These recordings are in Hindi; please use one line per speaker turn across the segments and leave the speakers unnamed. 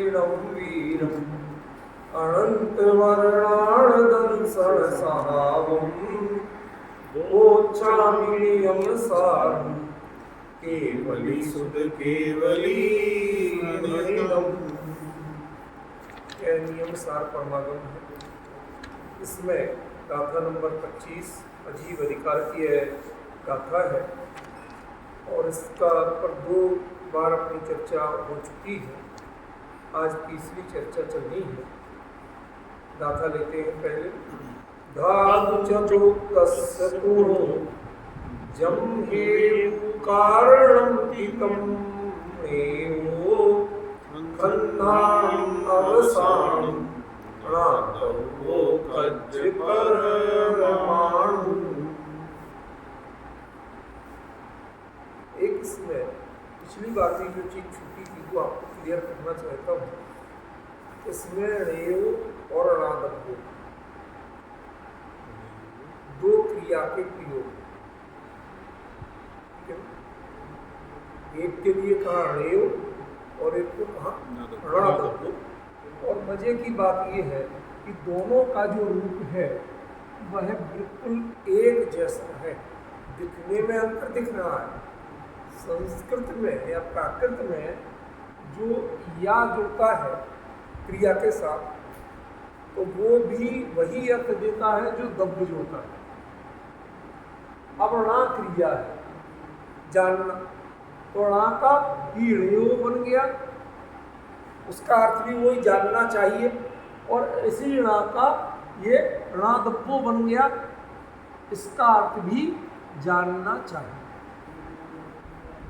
मलिनं वीरम् अनन्तवर्णार्दंसनसहावं वोच्छामि सारं केवली सुध केवली नलिनम्। यह नियम सार परमागम है। इसमें गाथा नंबर 25 अजीब अधिकार की गाथा है और इसका पर 2 बार अपनी चर्चा हो चुकी है। आज तीसरी चर्चा चलनी है। गाथा लेते हैं पहले। धातु चतुक्कस्य पूर्वो जम्हेयु कारणं तितं एवो खन्धानम् अवसानं प्रातरो कज्ज परमाणु। एक इसमें पिछली बात की जो चीज छुट्टी थी वो आपको क्लियर करना चाहता हूँ। इसमें रेव और अणादब्बो 2 क्रिया के प्रयोग। एक के लिए कहा रेव और एक को कहा अणादब्बो। और मजे की बात ये है कि दोनों का जो रूप है वह बिल्कुल एक जैसा है। दिखने में अंतर दिख रहा है। संस्कृत में या प्राकृत में जो या जुड़ता है क्रिया के साथ तो वो भी वही अर्थ देता है जो दब्ब जोड़ता है। अब णा क्रिया है जानना, तो णा का ईड़ेयो बन गया, उसका अर्थ भी वही जानना चाहिए। और इसी णा का ये णादब्बो बन गया, इसका अर्थ भी जानना चाहिए।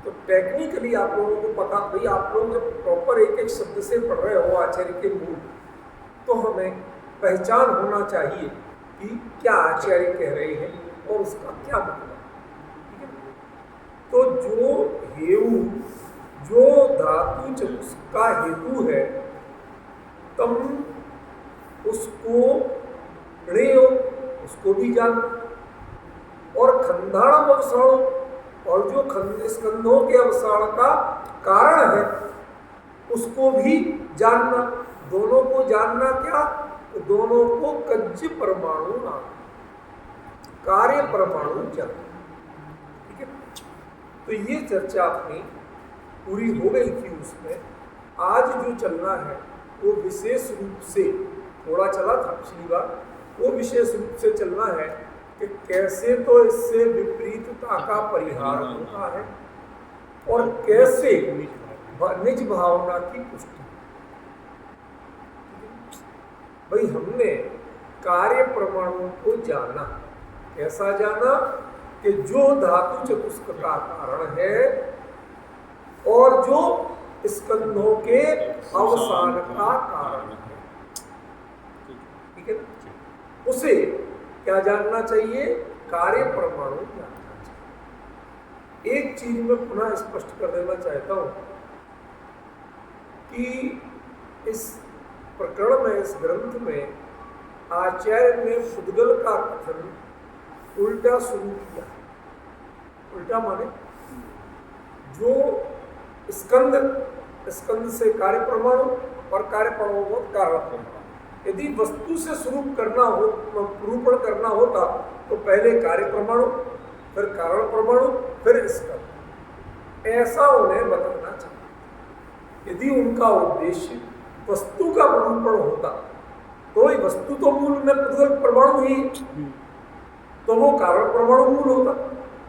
तो टेक्निकली आप लोगों को पता भाई, आप लोग जब प्रॉपर एक एक शब्द से पढ़ रहे हो आचार्य के मूल, तो हमें पहचान होना चाहिए कि क्या आचार्य कह रहे हैं और उसका क्या मतलब। ठीक है, तो जो हेतु जो धातु का हेतु है तम उसको णेयो उसको भी जानना, और खंधाणम अवसाणो और जो स्कंधों के अवसाण का कारण है उसको भी जानना। दोनों को जानना क्या, तो दोनों को कज्ज परमाणु नाम कार्य परमाणु जानना। ठीक है, तो ये चर्चा अपनी पूरी हो गई थी। उसमें आज जो चलना है वो विशेष रूप से थोड़ा चला था पिछली बार, वो विशेष रूप से चलना है कि कैसे तो इससे विपरीतता का परिहार होता है और कैसे निज भावना की पुष्टि। भाई हमने कार्य परमाणु को जाना, कैसा जाना कि जो धातु चतुष्क का कारण है और जो स्कंधों के अवसान का कारण है। ठीक है, उसे क्या जानना चाहिए, कार्य परमाणु जानना चाहिए। एक चीज मैं पुनः स्पष्ट कर देना चाहता हूं कि इस प्रकरण में, इस ग्रंथ में आचार्य ने फुद्गल का कथन उल्टा शुरू किया। उल्टा माने जो स्कंद से कार्य परमाणु और कार्य परमाणु कारण परमाणु। यदि वस्तु से शुरू करना हो, निरूपण करना होता तो पहले कार्य परमाणु, फिर कारण परमाणु, फिर स्कंद, ऐसा उन्हें बताना चाहिए। यदि उनका उद्देश्य वस्तु का निरूपण होता तो वस्तु तो मूल में परमाणु ही, तो वो कारण परमाणु मूल होता,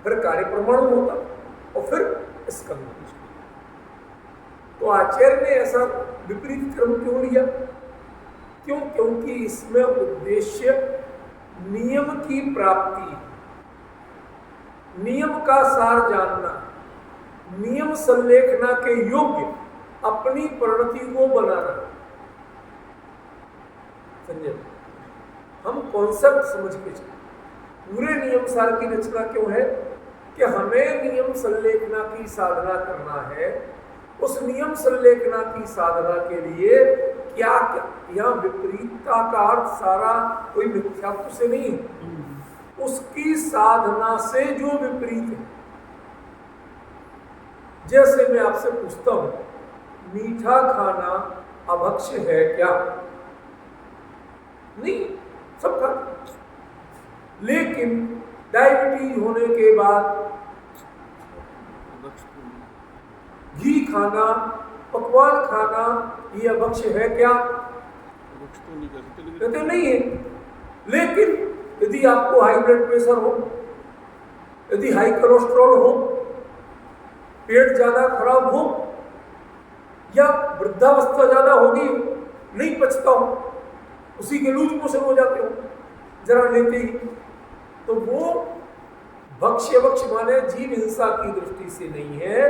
फिर कार्य परमाणु होता और फिर स्कंद। तो आचार्य ने ऐसा विपरीत क्रम क्यों लिया? क्यों? क्योंकि इसमें उद्देश्य नियम की प्राप्ति, नियम का सार जानना, नियम संलेखना के योग्य अपनी परिणति को बनाना। समझे? हम कॉन्सेप्ट समझ के चले। पूरे नियम सार की रचना क्यों है कि हमें नियम संलेखना की साधना करना है। उस नियम संलेखना की साधना के लिए क्या क्या यहाँ विपरीतता का अर्थ सारा कोई मिथ्यात्व से नहीं है, उसकी साधना से जो विपरीत है। जैसे मैं आपसे पूछता हूं मीठा खाना अभक्ष्य है क्या? नहीं, सब खाते। लेकिन डायबिटीज होने के बाद घी खाना, पकवान खाना, ये अभक्ष्य है क्या? कहते नहीं है। लेकिन यदि आपको हाई ब्लड प्रेशर हो, यदि हाई कोलेस्ट्रॉल हो, पेट ज्यादा खराब हो, या वृद्धावस्था ज्यादा होगी, नहीं पचता हो, उसी के लूज मोशन हो जाते हो जरा लेते ही, तो वो भक्ष्य भक्ष्य माने जीव हिंसा की दृष्टि से नहीं है,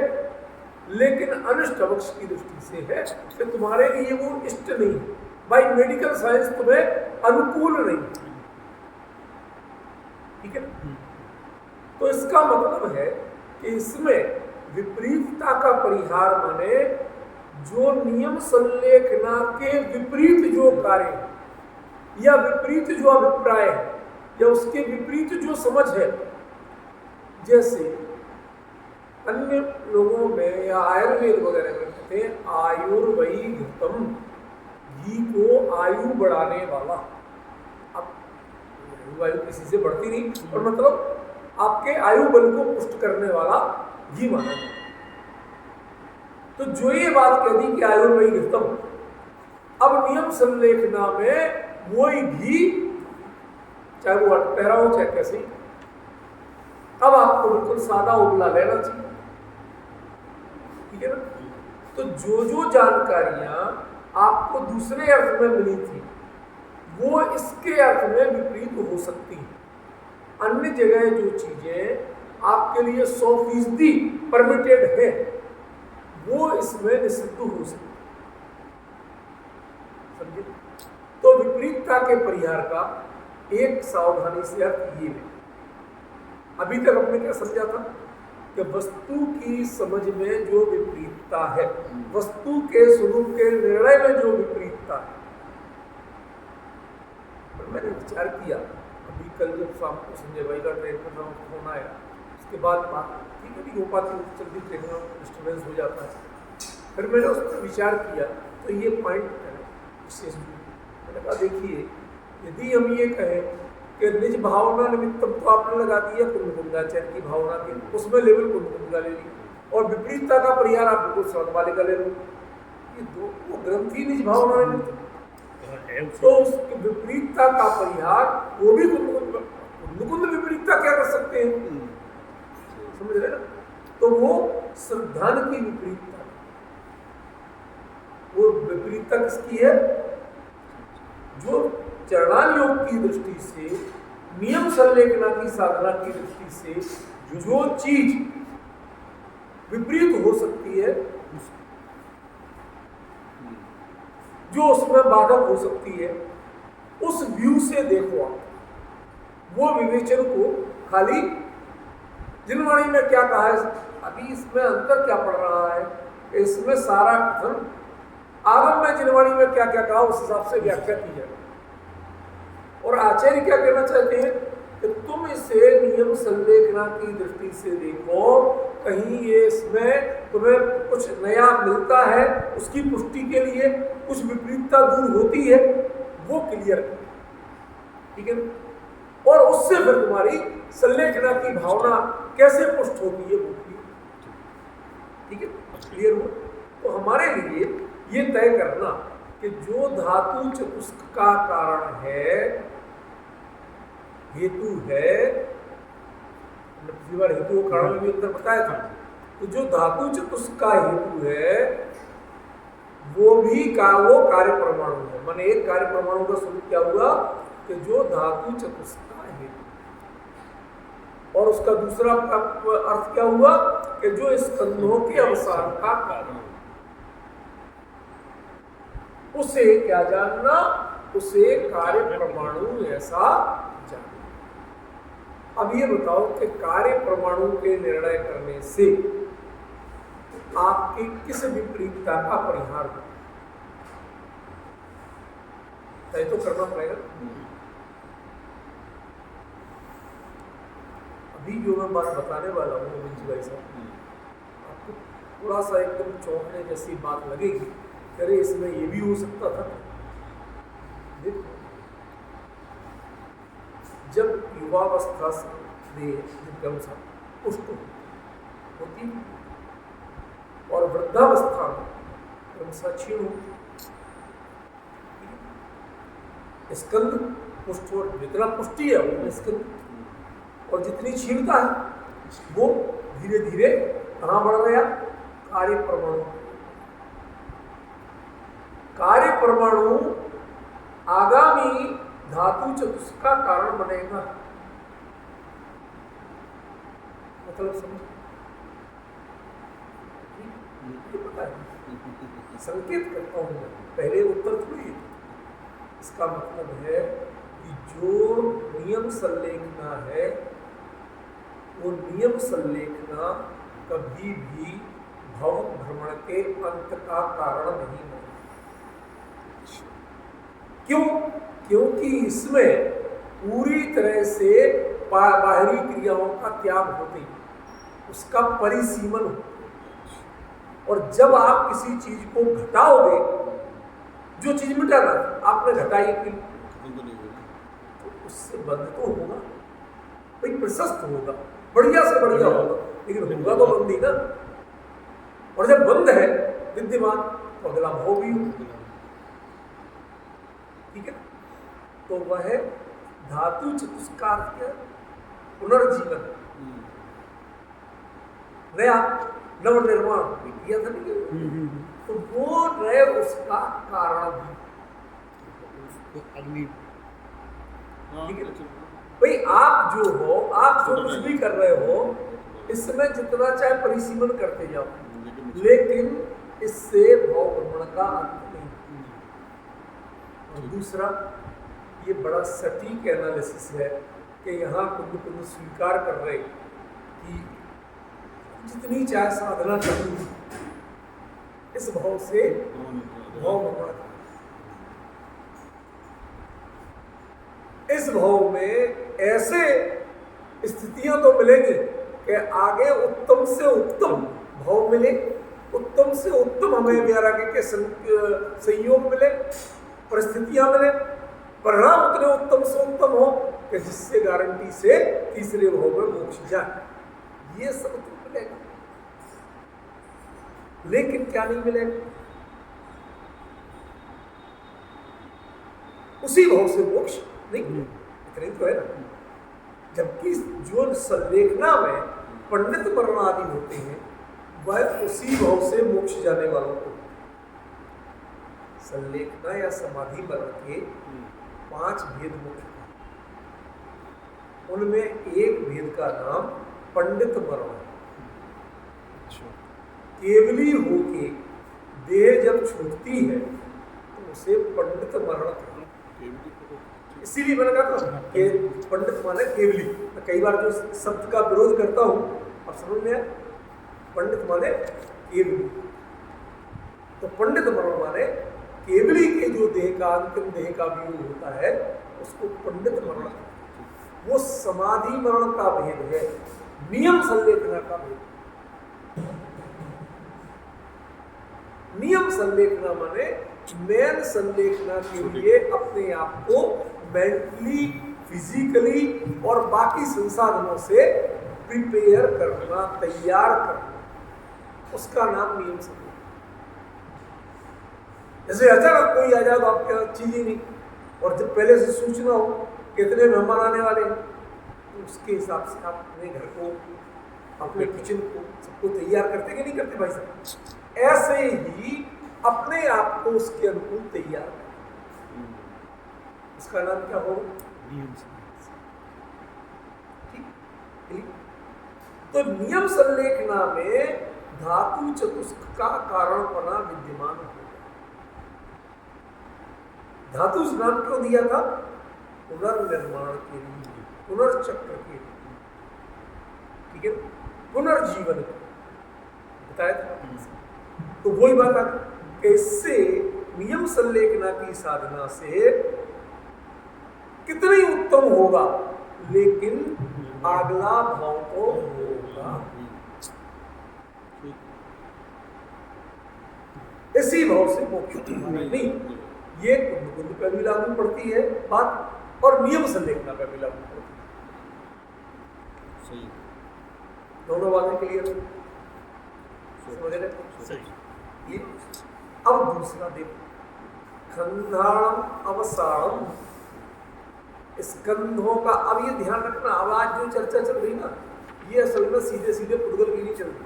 लेकिन अनिष्ट भक्ष्य की दृष्टि से है कि तुम्हारे लिए वो इष्ट नहीं है। भाई मेडिकल साइंस तुम्हें अनुकूल नहीं, ठीक है। तो इसका मतलब है कि इसमें विपरीतता का परिहार माने जो नियम संलेखना के विपरीत जो कार्य है, या विपरीत जो अभिप्राय है, या उसके विपरीत जो समझ है, जैसे अन्य लोगों में या आयुर्वेद वगैरह में कहते हैं आयुर्वयी घृतम, घी को आयु बढ़ाने वाला। अब आयु किसी से बढ़ती नहीं, और मतलब आपके आयु बल को पुष्ट करने वाला घी माना जाता। तो जो ये बात कह दी कि आयुर्वयी घृतम, अब नियम संलेखना में वही घी, चाहे वो अटपहरा हो चाहे कैसे, अब आपको बिल्कुल सादा उबला लेना चाहिए, ठीक है ना। तो जो जो जानकारियां आपको दूसरे अर्थ में मिली थी, वो इसके अर्थ में विपरीत हो सकती है। अन्य जगह जो चीजें आपके लिए 100% परमिटेड है, वो इसमें निषिद्ध हो सकती है, समझे। तो विपरीतता के परिहार का एक सावधानी से अर्थ ये है। अभी तक हमने क्या समझा था कि वस्तु की समझ में जो विपरीतता है, वस्तु के स्वरूप के निर्णय में जो विपरीतता है, पर मैंने विचार किया, अभी कल जब शाम को संजय भाई का ट्रेन में फोन आया, उसके बाद बात ठीक है, नहीं हो पाती, जल्दी ट्रेन में डिस्टर्बेंस हो जाता है। फिर मैंने उस पर विचार किया, तो ये पॉइंट है विशेष। मैंने कहा देखिए, यदि हम ये कहें कि निज भावना निमित्तम, तो आपने लगा दिया कुंदकुंदाचार्य की भावना के, उसमें लेवल कुंदकुंदा ले ली, और विपरीतता का परिहार आप बिल्कुल स्वर्ण वाले का ले लो। ये दो वो ग्रंथ ही निज भावना निमित्तम, तो उस विपरीतता का परिहार वो भी कुंदकुंद विपरीतता क्या कर सकते हैं, समझ रहे ना। तो वो श्रद्धान की विपरीतता, वो विपरीतता किसकी है? जो चरणान योग की दृष्टि से, नियम संलेखना की साधना की दृष्टि से जो चीज विपरीत हो सकती है, जो उसमें बाधक हो सकती है, उस व्यू से देखो आप, वो विवेचन को खाली जिनवाणी में क्या कहा है, अभी इसमें अंतर क्या पड़ रहा है, इसमें सारा कथन आगम में जिनवाणी में क्या क्या कहा उस हिसाब से व्याख्या की है। और आचार्य क्या कहना चाहते हैं कि तुम इसे नियम संलेखना की दृष्टि से देखो, कहीं ये इसमें तुम्हें कुछ नया मिलता है, उसकी पुष्टि के लिए कुछ विपरीतता दूर होती है, वो क्लियर, ठीक है। और उससे फिर तुम्हारी संलेखना की भावना कैसे पुष्ट होती है, वो क्लियर, ठीक है, क्लियर हो। तो हमारे लिए ये तय करना कि जो धातु चतुष्क का कारण है, हेतु है, पिछली बार हेतु कारण में भी अंतर बताया था, तो जो धातु चतुष्क का हेतु है वो भी वो कार्य परमाणु है। माने एक कार्य परमाणु का स्वरूप क्या हुआ कि जो धातु चतुष्क का हेतु, और उसका दूसरा अर्थ क्या हुआ कि जो स्कंधों के अवसान का कारण, उसे क्या जानना, उसे कार्य परमाणु ऐसा जानना। अब ये बताओ कि कार्य परमाणु के निर्णय करने से आपकी किस विपरीतता का परिहार होगा, तय तो करना पड़ेगा। अभी जो मैं बात बताने वाला हूँ भाई साहब, आपको थोड़ा सा एकदम चौंकने जैसी बात लगेगी, अरे इसमें ये भी हो सकता था। देखो, जब युवावस्था से जिज्ञासा पुष्ट होती और वृद्धावस्था में क्रमशः क्षीण होती, स्कंद पुष्ट और जितना पुष्टि है उतना स्कंद, और जितनी क्षीणता है वो धीरे धीरे कहाँ बढ़ गया? कार्य परमाणु। कार्य परमाणु आगामी धातु चतुष्क का कारण बनेगा। मतलब समझ पता है, संकेत करता हूं मैं, पहले उत्तर थोड़ी। इसका मतलब है कि जो नियम संलेखना है वो नियम संलेखना कभी भी भव भ्रमण के अंत का कारण नहीं है। क्यों? क्योंकि इसमें पूरी तरह से बाहरी क्रियाओं का त्याग होते ही उसका परिसीमन हो, और जब आप किसी चीज को घटाओगे, जो चीज मिटाना आपने घटाई कि तो उससे बंद तो होगा भाई, प्रशस्त होगा, बढ़िया से बढ़िया होगा, लेकिन होगा तो बंद ही ना। और जब बंद है विद्यमान तो अगला भाव भी हो, ठीक है। तो वह धातु चतुष्कार्थ के पुनर्जीवन, नया नवनिर्माण किया था नहीं, तो वो नए उसका कारण भी, ठीक है भाई। आप जो हो, आप जो कुछ भी कर रहे हो, इसमें जितना चाहे परिसीमन करते जाओ, लेकिन इससे भाव भ्रमण का अंत नहीं। और दूसरा, ये बड़ा सटीक एनालिसिस है कि यहाँ कुछ स्वीकार कर रहे कि जितनी चाहे साधना करनी इस भाव से भाव भ्रमण, इस भाव में ऐसे स्थितियां तो मिलेंगी कि आगे उत्तम से उत्तम भाव मिले, उत्तम से उत्तम हमें वैराग्य के संयोग मिले, परिस्थितियां मिले, परिणाम उतने उत्तम से उत्तम हो कि जिससे गारंटी से तीसरे भाव में मोक्ष जाए। ये सब तो मिलेगा, लेकिन क्या नहीं मिलेगा? उसी भाव से मोक्ष नहीं, इतने तो है ना। जबकि जो संलेखना में पंडित मरण आदि होते हैं वह उसी भाव से मोक्ष जाने वालों को, संलेखना या समाधि मरण के 5 भेद मुख्य, उनमें एक भेद का नाम पंडित मरण है। केवली होके देह जब छूटती है तो उसे पंडित मरण, इसीलिए मैंने कहा था कि पंडित माने केवली। कई बार जो शब्द का विरोध करता हूं, अब समझ में, पंडित माने केवली, तो पंडित मरण माने केवली के जो देह का अंतिम देह का वियोग होता है उसको पंडित मरण, वो समाधि मरण का भेद है, नियम संलेखना का भेद। नियम संलेखना माने मैन संलेखना के लिए अपने आप को मेंटली, फिजिकली और बाकी संसाधनों से प्रिपेयर करना, तैयार करना, उसका नाम नियम संलेखना। जैसे अचानक कोई आ जाए तो आपके चीज ही नहीं, और जब पहले से सूचना हो कितने मेहमान आने वाले हैं, तो उसके हिसाब से आप अपने घर को, अपने किचन को, सबको तैयार करते कि नहीं करते भाई साहब? ऐसे ही अपने आप को उसके अनुकूल तैयार करें, इसका नाम क्या हो? नियम संलेखना। तो नियम संलेखना में धातु चतुष्क का कारणपना विद्यमान हो। धातु नाम क्यों दिया था? पुनर्निर्माण के लिए, पुनर्चक्र के लिए, ठीक है, पुनर्जीवन बताया था। तो वही बात है कि इससे नियम संलेखना की साधना से कितनी उत्तम होगा, लेकिन अगला भाव तो होगा। इसी भाव से मोक्ष नहीं, ये कुंद कुंद पर भी लागू पड़ती है बात और नियम संलेखना पर भी लागू पड़ती है।
सही,
दोनों बातें क्लियर है, समझ रहे? सही। अब दूसरा देखो, खंडाणम अवसाणम, स्कंधों का, अब ये ध्यान रखना, अब आज जो चर्चा चल रही ना, ये असल में सीधे सीधे पुद्गल की नहीं चल रही,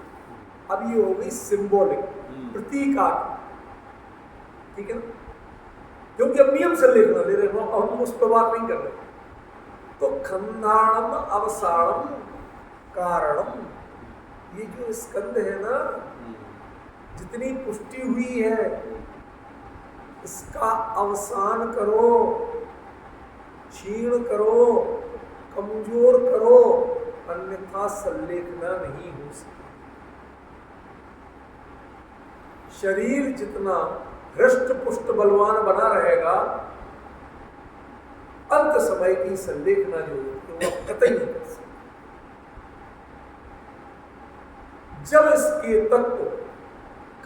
अब ये हो गई सिंबॉलिक, प्रतीकात्मक, ठीक है ना, क्योंकि अब नियम से लेखना ले रहे हो, हम उस पर बात नहीं कर रहे। तो खंडाणम अवसाणम कारणम, ये जो स्कंध है ना, जितनी पुष्टि हुई है इसका अवसान करो, क्षीण करो, कमजोर करो, अन्यथा संलेखना नहीं हो सकती। शरीर जितना हृष्ट पुष्ट बलवान बना रहेगा, अंत समय की संलेखना जो होती है वो कतई नहीं कर सकती। जब इसके तत्व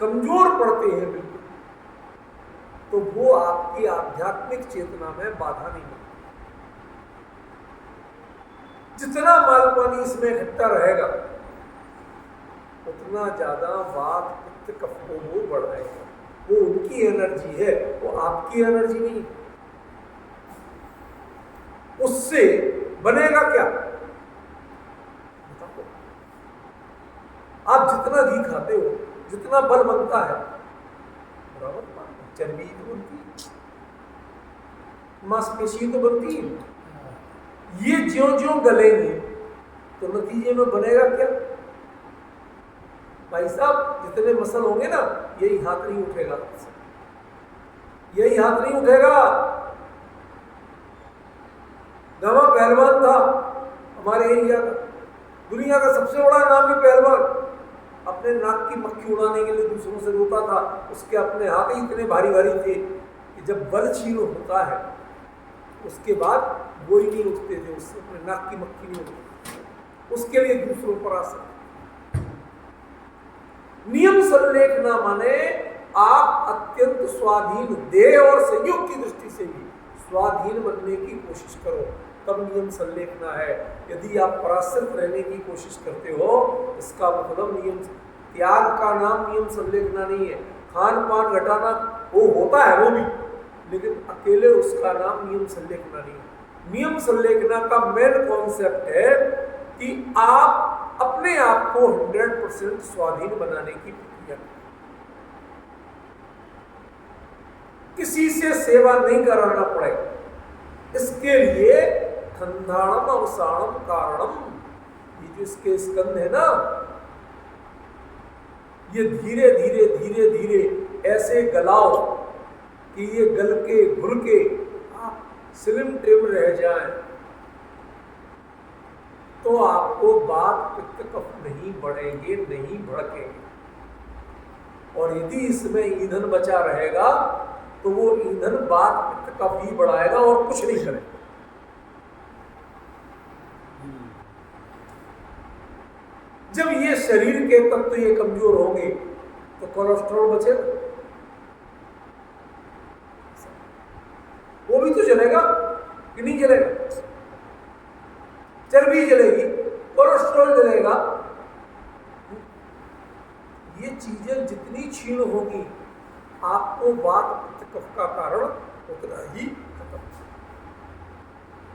कमजोर पड़ते हैं बिल्कुल, तो वो आपकी आध्यात्मिक चेतना में बाधा नहीं बनती। जितना माल पानी इसमें इकट्ठा रहेगा उतना ज्यादा वात पित्त कफ को वो बढ़ाएगा। वो उनकी एनर्जी है, वो आपकी एनर्जी नहीं। उससे बनेगा क्या बताओ? आप जितना घी खाते हो, जितना बल बनता है, बराबर चर्बी तो बनती है, मांसपेशी तो बनती है। ये ज्यों ज्यों गलेंगे तो नतीजे में बनेगा क्या भाई साहब? जितने मसल होंगे ना, यही हाथ नहीं उठेगा, यही हाथ नहीं उठेगा। गवा पहलवान था हमारे एरिया का, दुनिया का सबसे बड़ा नामी पहलवान, अपने नाक की मक्खी उड़ाने के लिए दूसरों से रोता था। उसके अपने हाथ ही इतने भारी भारी थे कि जब बल क्षीण होता है उसके बाद वो ही नहीं उठते थे, उससे अपने नाक की मक्खी नहीं उठती, उसके लिए दूसरों पर आसर। नियम संलेखना माने आप अत्यंत स्वाधीन, देह और संयोग की दृष्टि से भी स्वाधीन बनने की कोशिश करो, तब नियम संलेखना है। यदि आप पराश्रित रहने की कोशिश करते हो, इसका मतलब नियम त्याग का नाम नियम संलेखना नहीं है। खान पान घटाना वो होता है वो भी, लेकिन अकेले उसका नाम नियम संलेखना नहीं है। नियम संलेखना का मेन कॉन्सेप्ट है कि आप अपने आप को 100% स्वाधीन बनाने की प्रक्रिया, किसी से सेवा नहीं कराना पड़े, इसके लिए खंडाणम अवसाणम कारणम, ये जो इसके स्कंध है ना, ये धीरे धीरे धीरे धीरे ऐसे गलाओ कि ये गल के घुल के आप स्लिम ट्रिम रह जाएं, तो आपको बात पित्त कफ नहीं बढ़ेंगे, नहीं भड़केंगे। और यदि इसमें ईंधन बचा रहेगा तो वो ईंधन बात पित्त कफ ही बढ़ाएगा और कुछ नहीं करेगा। जब ये शरीर के तत्व ये कमजोर होंगे तो कोलेस्ट्रॉल बचेगा, वो भी तो जलेगा कि नहीं जलेगा? चर्बी जलेगी, कोलेस्ट्रॉल जलेगा। ये चीजें जितनी क्षीण होगी, आपको वात पित्त कफ का कारण उतना ही खत्म,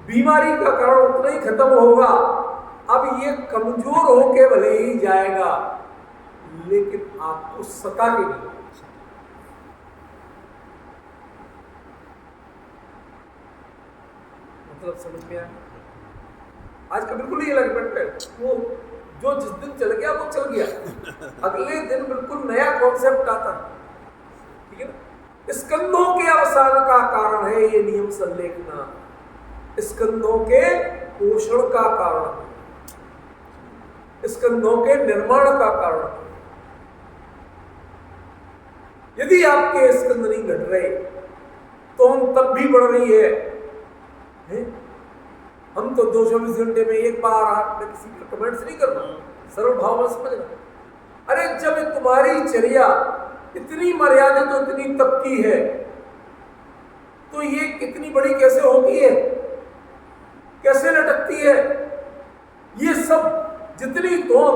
बीमारी का कारण उतना ही खत्म होगा। अब ये कमजोर होके भले ही जाएगा, लेकिन आपको सता के नहीं। मतलब समझ में आया? आज का बिल्कुल ही अलग बैठ है। वो जो जिस दिन चल गया वो चल गया, अगले दिन बिल्कुल नया कॉन्सेप्ट आता है, ठीक है ना? स्कंधों के अवसान का कारण है ये नियम संलेखना, स्कंधों के पोषण का कारण, स्कंधों के निर्माण का कारण। यदि आपके स्कंध नहीं घट रहे तो हम तब भी बढ़ रही है। हम तो 224 घंटे में एक बार आपने किसी पर कमेंट्स नहीं करना, सरल भाव में समझना। अरे जब तुम्हारी चर्या इतनी मर्यादित तो इतनी तपकी है, तो ये कितनी बड़ी कैसे होती है, कैसे लटकती है। ये सब जितनी तोड़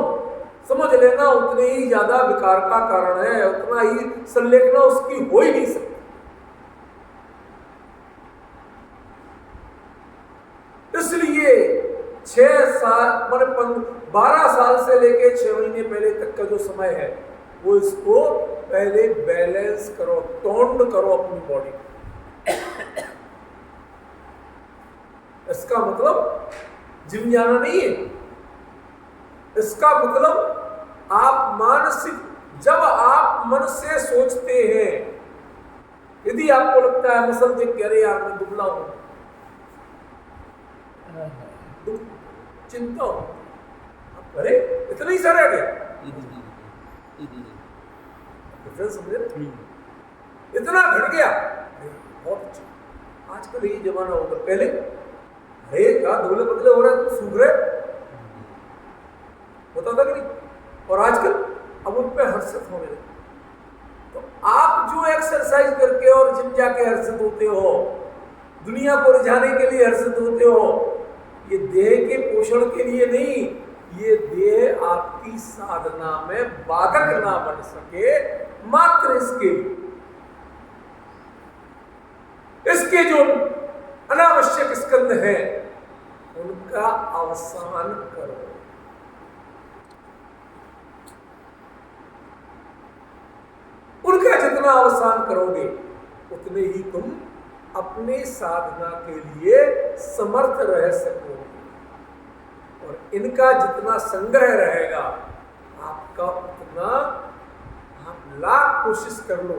समझ लेना उतने ही ज्यादा विकार का कारण है, उतना ही संलेखना उसकी हो ही नहीं सकती। इसलिए 6 साल माने 12 साल से लेके 6 महीने पहले तक का जो समय है वो इसको पहले बैलेंस करो, टोन्ड करो अपनी बॉडी। इसका मतलब जिम जाना नहीं है, इसका मतलब आप मानसिक, जब आप मन से सोचते हैं, यदि आपको लगता है मसल देख के अरे यार मैं दुबला हूं, चिंता हो, अरे इतना ही सारा गया, समझे, इतना घट गया, बहुत अच्छा। आजकल ये जमाना होगा, पहले अरे क्या दुबले पतले हो रहे हैं, सूख रहे होता था कि नहीं, और आजकल अब उन पे हर्षित होने लगे। तो आप जो एक्सरसाइज करके और जिम जाके हर्षित होते हो, दुनिया को रिझाने के लिए हर्षित होते हो, ये देह के पोषण के लिए नहीं, ये देह आपकी साधना में बाधक ना बन सके, मात्र इसके लिए। इसके जो अनावश्यक स्कंध हैं उनका अवसान करो। उनका जितना अवसान करोगे उतने ही तुम अपने साधना के लिए समर्थ रह सकोगे, और इनका जितना संग्रह रहेगा आपका उतना, आप लाख कोशिश कर लो।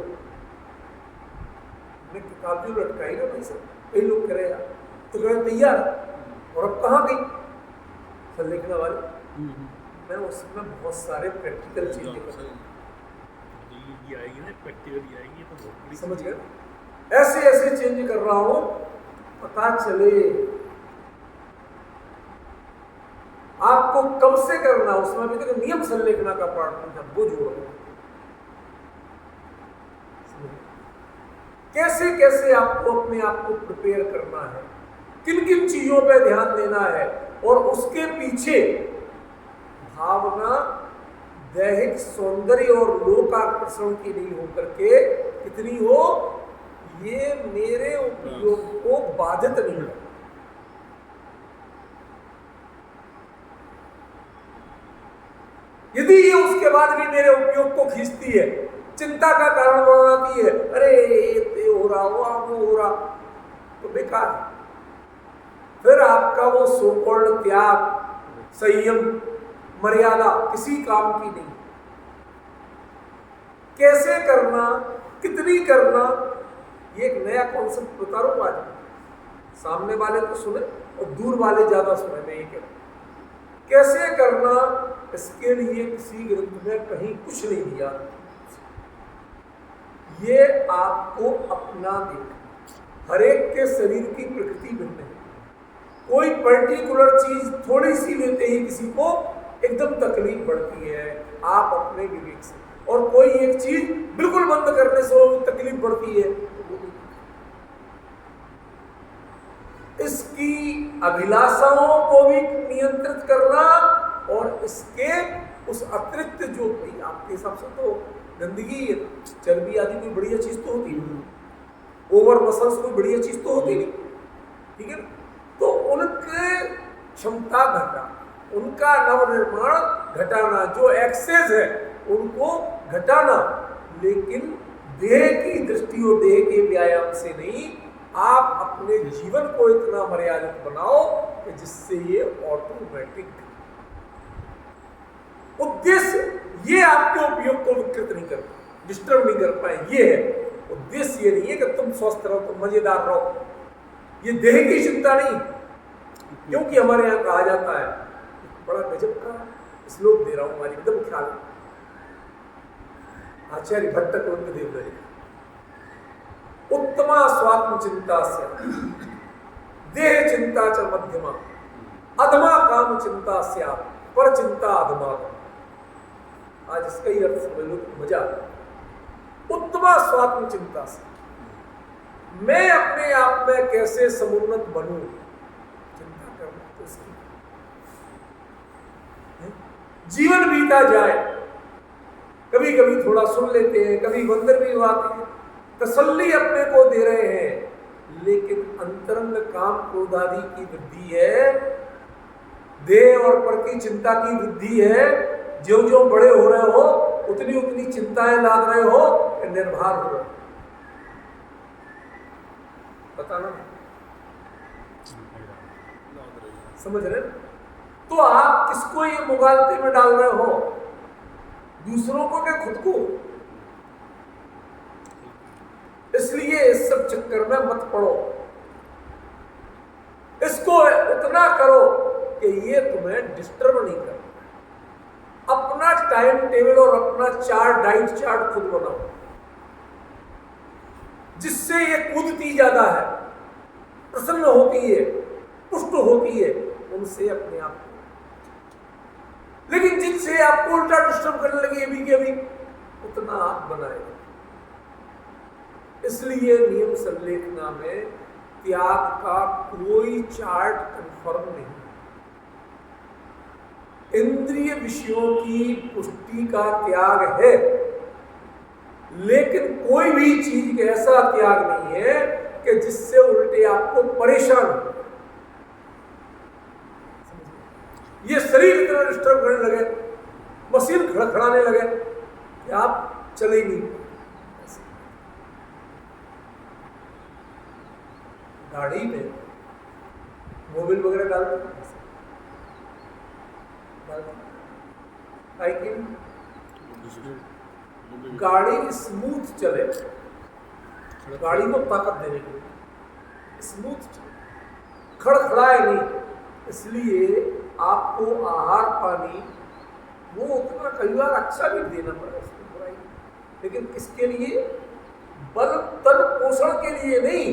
मैं किताब जो लटकाई ना भाई सब, कई लोग कह रहे यार तो कह तैयार, और अब कहाँ गई संलेखना वाली। मैं उसमें बहुत सारे प्रैक्टिकल चीजें
आएगी ना, प्रैक्टिकली आएगी तो बहुत बड़ी,
समझ गए, ऐसे ऐसे चेंज कर रहा हूं पता चले आपको कब से करना। उसमें भी तो नियम संलेखना का पार्ट नहीं था, वो जोड़ो। कैसे कैसे आपको अपने आप को प्रिपेयर करना है, किन किन चीजों पे ध्यान देना है, और उसके पीछे भावना दैहिक सौंदर्य और लोकाकर्षण की नहीं होकर के कितनी हो, ये मेरे उपयोग को बाधित नहीं है। यदि ये उसके बाद भी मेरे उपयोग को खींचती है, चिंता का कारण बनाती है, अरे ये हो रहा वो हो रहा, तो बेकार है। फिर आपका वो सोकॉल्ड त्याग, संयम, मर्यादा किसी काम की नहीं। कैसे करना, कितनी करना, ये एक नया कॉन्सेप्ट बता रहा हूं आज। सामने वाले तो सुने और दूर वाले ज्यादा सुने, मैं ये कह रहा हूं। कैसे करना, इसके लिए किसी ग्रंथ में कहीं कुछ नहीं दिया, ये आपको अपना देखना। हर एक के शरीर की प्रकृति भिन्न है, कोई पर्टिकुलर चीज थोड़ी सी लेते ही किसी को एकदम तकलीफ बढ़ती है, आप अपने विवेक से, और कोई एक चीज बिल्कुल बंद करने से तकलीफ बढ़ती है। इसकी अभिलाषाओं को भी नियंत्रित करना, और इसके उस अतिरिक्त जो भाई आपके हिसाब से तो गंदगी, चर्बी आदि कोई बढ़िया चीज तो होती नहीं, ओवर मसल्स कोई बढ़िया चीज तो होती नहीं, ठीक है। तो उनके क्षमता घटा, उनका नवनिर्माण घटाना, जो एक्सेस है उनको घटाना, लेकिन देह की दृष्टि और देह के व्यायाम से नहीं। आप अपने जीवन को इतना मर्यादित बनाओ कि जिससे ये ऑटोमेटिक, उद्देश्य ये आपके उपयोग को विकृत नहीं कर, डिस्टर्ब नहीं कर पाए, ये है उद्देश्य। ये नहीं है कि तुम स्वस्थ रहो, तुम मजेदार रहो, ये देह की चिंता नहीं। क्योंकि हमारे यहाँ कहा जाता है, बड़ा गजब का श्लोक दे रहा हूं, हमारी एकदम ख्याल, आचार्य भट्ट कुंद देव रहे, उत्तमा स्वात्म चिंता से देह चिंता च मध्यमा, अधमा काम चिंता से पर चिंता अधमा। आज इसका ही अर्थ समझ लो, मजा। उत्तमा स्वात्म चिंता से मैं अपने आप में कैसे समुन्नत बनूं, चिंता करना तो इसकी जीवन बीता जाए, कभी कभी थोड़ा सुन लेते हैं, कभी बंदर भी आते हैं, तसल्ली अपने को दे रहे हैं, लेकिन अंतरंग काम क्रोध आदि की वृद्धि है, देह और पर की चिंता की वृद्धि है। जो जो बड़े हो रहे हो उतनी उतनी चिंताएं लाद रहे हो, निर्भर हो रहे हो। पता ना, समझ रहे? तो आप किसको ये मुगालते में डाल रहे हो? दूसरों को क्या खुद को? इसलिए इस सब चक्कर में मत पड़ो। इसको उतना करो कि ये तुम्हें डिस्टर्ब नहीं करे। अपना टाइम टेबल और अपना चार्ट, डाइट चार्ट खुद बनाओ, जिससे ये कूदती ज्यादा है, प्रसन्न होती है, पुष्ट होती है, उनसे अपने आप को। लेकिन जिनसे आपको उल्टा डिस्टर्ब करने लगी अभी के अभी, उतना आप बनाएगा। इसलिए नियम संलेखना में त्याग का कोई चार्ट कंफर्म नहीं। इंद्रिय विषयों की पुष्टि का त्याग है, लेकिन कोई भी चीज ऐसा त्याग नहीं है कि जिससे उल्टे आपको परेशान हो। ये शरीर इतना डिस्टर्ब करने लगे, मशीन खड़खड़ाने लगे कि आप चले ही नहीं। गाड़ी में मोबिल वगैरह डालते, साइकिल, गाड़ी स्मूथ चले, गाड़ी को ताकत देने के लिए स्मूथ चले, खड़खड़ाए नहीं। इसलिए आपको आहार पानी वो उतना कई बार अच्छा भी देना पड़ा, उसकी बुराई, लेकिन किसके लिए? बल तन पोषण के लिए नहीं,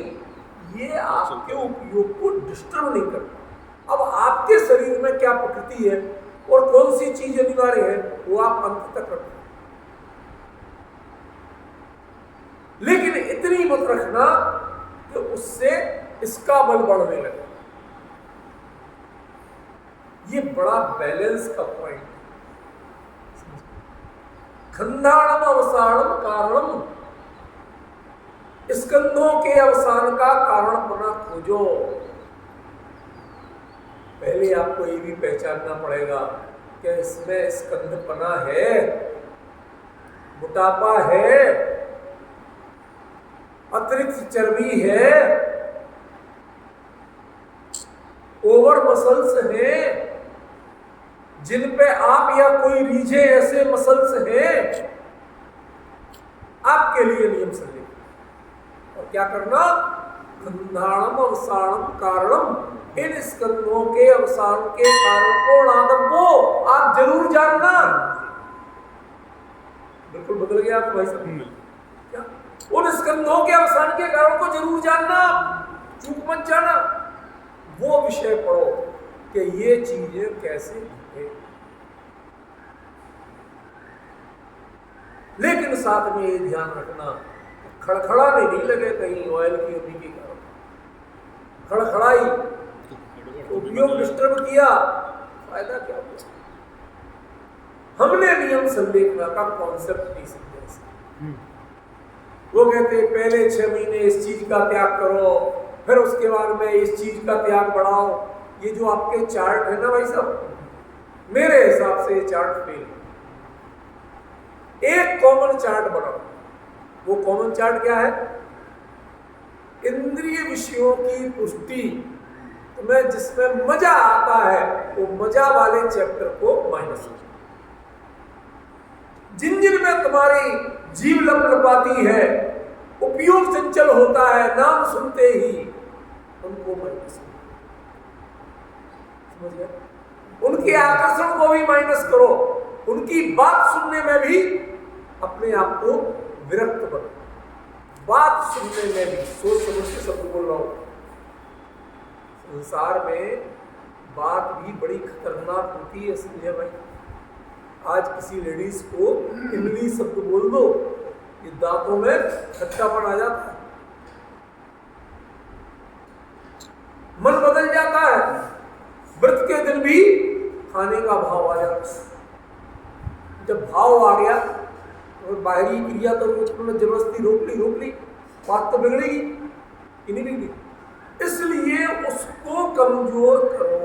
ये आपके उपयोग को डिस्टर्ब नहीं करता। अब आपके शरीर में क्या प्रकृति है और कौन सी चीज अनिवार्य है, वो आप अंत तक रखें, लेकिन इतनी मत रखना कि उससे इसका बल बढ़ने लगे। ये बड़ा बैलेंस का पॉइंट। खंडाणम अवसानम कारणम, स्कंधों के अवसान का कारण बना खोजो। पहले आपको ये भी पहचानना पड़ेगा कि इसमें स्कंधपना है, मोटापा है, अतिरिक्त चर्बी है, ओवर मसल्स हैं, जिन पे आप या कोई रीझे ऐसे मसल्स हैं, आपके लिए नियम संलेख। और क्या करना? खंडाणम अवसानम कारणम, इन स्कंधों के अवसान के कारण को नादम को आप जरूर जानना। बिल्कुल बदल गया आपको भाई साहब। क्या? उन स्कंधों के अवसान के कारण को जरूर जानना, चूक मत जाना। वो विषय पढ़ो कि ये चीजें कैसे है, लेकिन साथ में ये ध्यान रखना खड़खड़ाने नहीं लगे कहीं ऑयल की अभी के कारण। खड़खड़ाई, उपयोग डिस्टर्ब किया, फायदा क्या हुआ? हमने नियम संलेखना का कॉन्सेप्ट नहीं समझा। वो कहते पहले 6 महीने इस चीज का त्याग करो, फिर उसके बाद में इस चीज का त्याग बढ़ाओ। ये जो आपके चार्ट है ना भाई साहब, मेरे हिसाब से ये चार्ट फेल। एक कॉमन चार्ट बनाओ। वो कॉमन चार्ट क्या है? इंद्रिय विषयों की पुष्टि तुम्हें जिसमें मजा आता है, वो मजा वाले चैप्टर को माइनस हो। जिन जिन में तुम्हारी जीव लपलपाती है, उपयोग चंचल होता है नाम सुनते ही, उनको माइनस समझ गया? उनके आकर्षण को भी माइनस करो, उनकी बात सुनने में भी अपने आप को विरक्त बनो। बात सुनने में भी सोच समझ के शब्द बोल रहा हूं। संसार में बात भी बड़ी खतरनाक होती है। इसलिए भाई आज किसी लेडीज को इमली शब्द बोल दो कि दांतों में खट्टापन आ जाता है, मन बदल जाता है, व्रत के दिन भी खाने का भाव आ जाता है। जब भाव आ गया तो बाहरी क्रिया तो तुमने जबरदस्ती रोक ली, बात तो बिगड़ेगी कि नहीं बिगड़ी। इसलिए उसको कमजोर करो।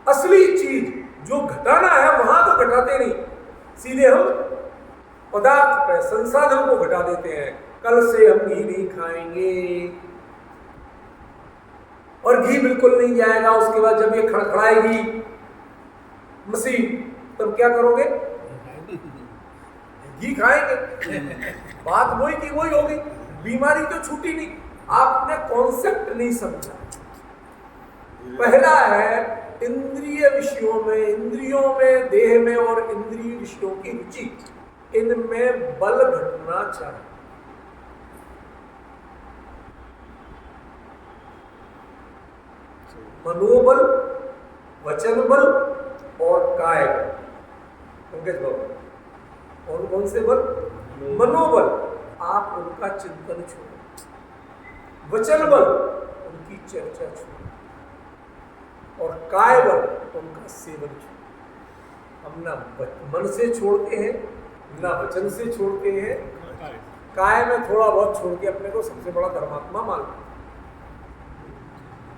असली चीज जो घटाना है वहां तो घटाते नहीं, सीधे हम पदार्थ पे, संसाधन को घटा देते हैं। कल से हम घी नहीं खाएंगे, और घी बिल्कुल नहीं जाएगा। उसके बाद जब ये खड़खड़ाएगी मशीन, तब क्या करोगे? घी खाएंगे। बात वही की वही होगी, बीमारी तो छूटी नहीं। आपने कॉन्सेप्ट नहीं समझा। पहला है इंद्रिय विषयों में, इंद्रियों में, देह में और इंद्रिय विषयों की रुचि, इनमें बल घटना चाहिए। मनोबल, वचन बल और काय बल। पंकज बाबू, और कौन से बल? मनोबल, आप उनका चिंतन छोड़ो। वचन बल, उनकी चर्चा छोड़ो। और काय बल, उनका सेवन छोड़ो। हम ना मन से छोड़ते हैं, ना वचन से छोड़ते हैं, काय में थोड़ा बहुत छोड़ के अपने को सबसे बड़ा धर्मात्मा मानते हैं।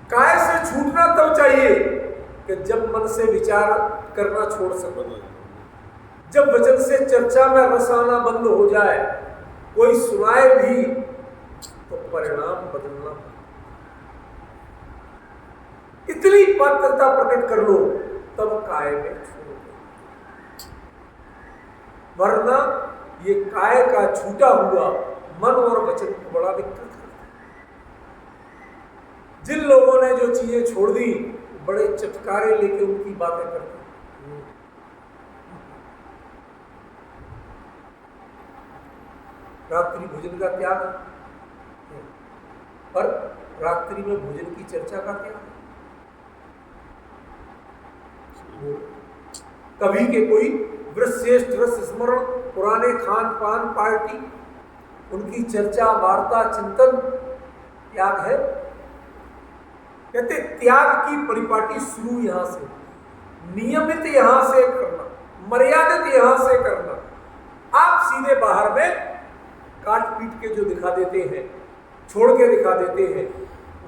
काय से छूटना तब चाहिए कि जब मन से विचार करना छोड़ सको, जब वचन से चर्चा में रस आना बंद हो जाए, कोई सुनाए भी तो परिणाम बदलना। इतनी पात्रता प्रकट कर लो तब काय में छोड़ दो, वरना ये काय का छूटा हुआ मन और वचन को बड़ा दिक्कत है। जिन लोगों ने जो चीजें छोड़ दी, बड़े चटकारे लेके उनकी बातें करते हैं। रात्रि भोजन का त्याग, पर रात्रि में भोजन की चर्चा का त्याग। कभी के कोई वृश्रेष्ठ रस स्मरण, पुराने खान पान पार्टी, उनकी चर्चा वार्ता चिंतन त्याग है। कहते त्याग की परिपाटी शुरू यहां से, नियमित यहां से करना, मर्यादित यहां से करना। आप सीधे बाहर में काट पीट के जो दिखा देते हैं, छोड़ के दिखा देते हैं,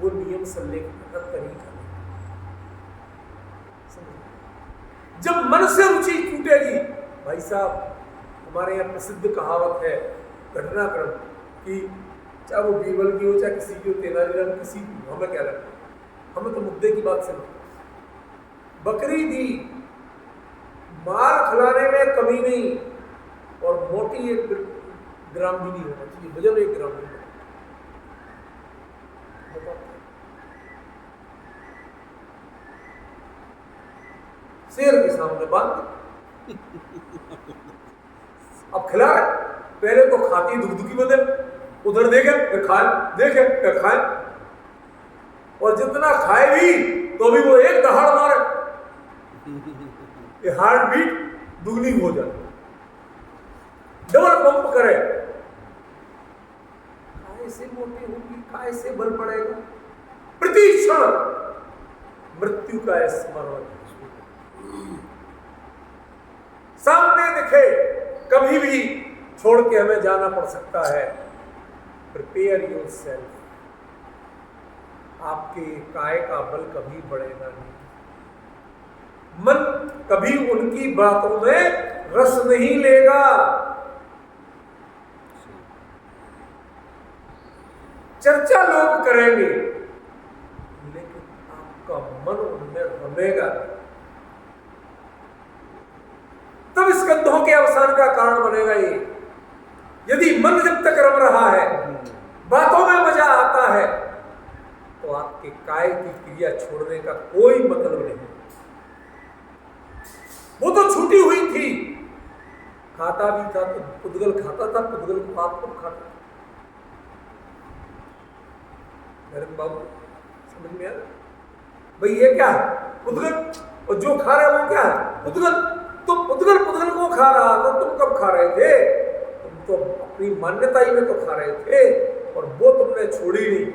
वो नियम संलेखन का तरीका है। जब मन से रुचि टूटेगी, भाई साहब हमारे यहाँ प्रसिद्ध कहावत है, घटनाक्रम कि चाहे वो बीरबल की हो, चाहे किसी की हो, तेनालीराम किसी की, हमें क्या लगता है, हमें तो मुद्दे की बात समझ। बकरी दी, माल खिलाने में कमी नहीं, और मोटी 1 ग्राम भी नहीं होना चाहिए, वजन 1 ग्राम नहीं होना। शेर के सामने बांध, अब खिला रहे, पहले तो खाती दुखदुखी बदल, उधर देखे फिर खाए, देखे फिर खाए, और जितना खाए भी तो भी वो एक दहाड़ मारे, ये हार्ट बीट दुगनी हो जाए, डबल पंप करे। काय से मोटी होगी, काय से बल पड़ेगा। प्रति क्षण मृत्यु का स्मरण, सामने दिखे कभी भी छोड़ के हमें जाना पड़ सकता है। Prepare yourself. आपके काय का बल कभी बढ़ेगा नहीं, मन कभी उनकी बातों में रस नहीं लेगा। चर्चा लोग करेंगे, लेकिन आपका मन उनमें रमेगा, तब स्कंधों के अवसान का कारण बनेगा ये। यदि मन जब तक रम रहा है, बातों में मजा आता है, तो आपके काय की क्रिया छोड़ने का कोई मतलब नहीं। वो तो छूटी हुई थी, खाता भी था तो पुद्गल खाता था, पुद्गल को आप कब खाता था? बाबू समझ में आ रहा भाई? ये क्या है पुद्गल? और जो खा रहे वो क्या है? पुद्गल। तो पुद्गल पुद्गल को खा रहा था, तुम कब खा रहे थे? तुम तो अपनी मान्यता ही में तो खा रहे थे और वो तुमने छोड़ी नहीं।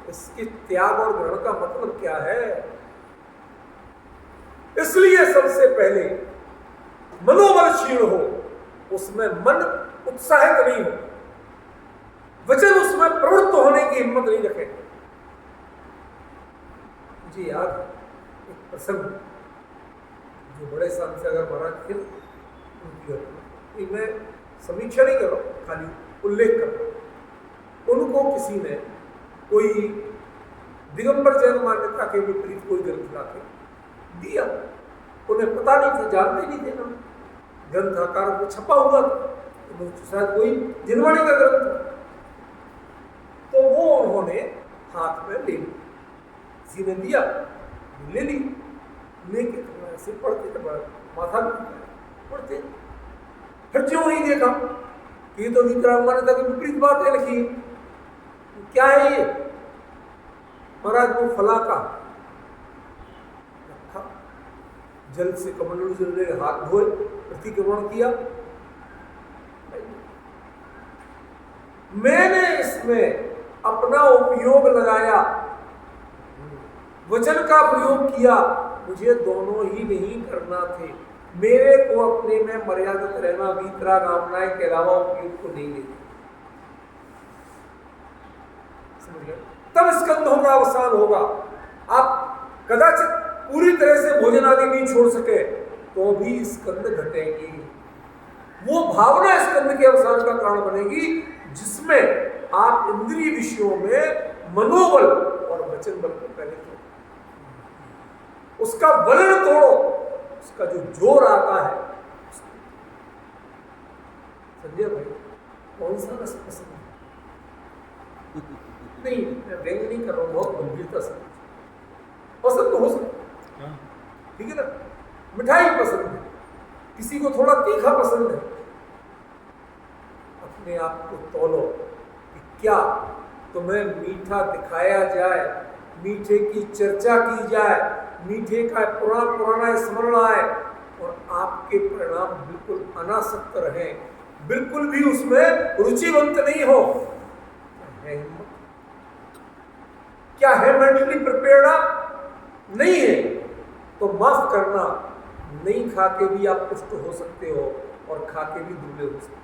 इसकी त्याग और ग्रहण का मतलब क्या है? इसलिए सबसे पहले मनोबल क्षीण हो, उसमें मन उत्साहित नहीं हो, वचन उसमें प्रवृत्त होने की हिम्मत नहीं रखे। मुझे याद एक प्रसंग जो बड़े संत से अगर महाराज थे उनकी घटना, मैं समीक्षा नहीं कर रहा हूं, खाली उल्लेख कर रहा हूं। उनको किसी ने कोई दिगंबर जैन मान्यता के विपरीत कोई ग्रंथ लाके दिया, उन्हें पता नहीं था, जानते नहीं थे ना, ग्रंथ आकार में छपा हुआ था, शायद कोई जिनवाणी का ग्रंथ था। तो वो उन्होंने हाथ में ले ली, किसी ने दिया, ले ली, लेके ऐसे पढ़ते माथा पढ़ते, फिर क्यों नहीं देखा कि ये तो विक्राम मान्यता की विपरीत बात है लिखी, क्या है ये? महाराज वो फला का रखा, जल से कमंडलू से हाथ धोए, प्रतिक्रमण किया। मैंने इसमें अपना उपयोग लगाया, वचन का प्रयोग किया, मुझे दोनों ही नहीं करना थे। मेरे को अपने में मर्यादित रहना, वीतरा कामनाएं के अलावा उपयोग को नहीं लेना। समझ गए? तब स्कंधों का अवसान होगा। आप कदाचित पूरी तरह से भोजन आदि नहीं छोड़ सके तो भी स्कंध घटेंगी। वो भावना स्कंध के अवसान का कारण बनेगी जिसमें आप इंद्रिय विषयों में मनोबल और वचन बल को पहले तोड़ो, उसका बलन तोड़ो, उसका जो जोर आता है। संजय भाई कौन सा रस पसंद है? नहीं, मैं व्यंग नहीं कर रहा हूं, बहुत गंभीरता से पसंद तो हो सकता, ठीक है ना। मिठाई पसंद है, किसी को थोड़ा तीखा पसंद है, अपने आप को तौलो कि क्या तुम्हें मीठा दिखाया जाए, मीठे की चर्चा की जाए, मीठे का पुराना स्मरण आए और आपके परिणाम बिल्कुल अनासक्त रहे, बिल्कुल भी उसमें रुचिवंत नहीं हो, है हिम्मत? क्या है मेंटली प्रिपेयर्ड? नहीं है तो माफ करना, नहीं खा के भी आप पुष्ट हो सकते हो और खा के भी दुबले हो सकते हो।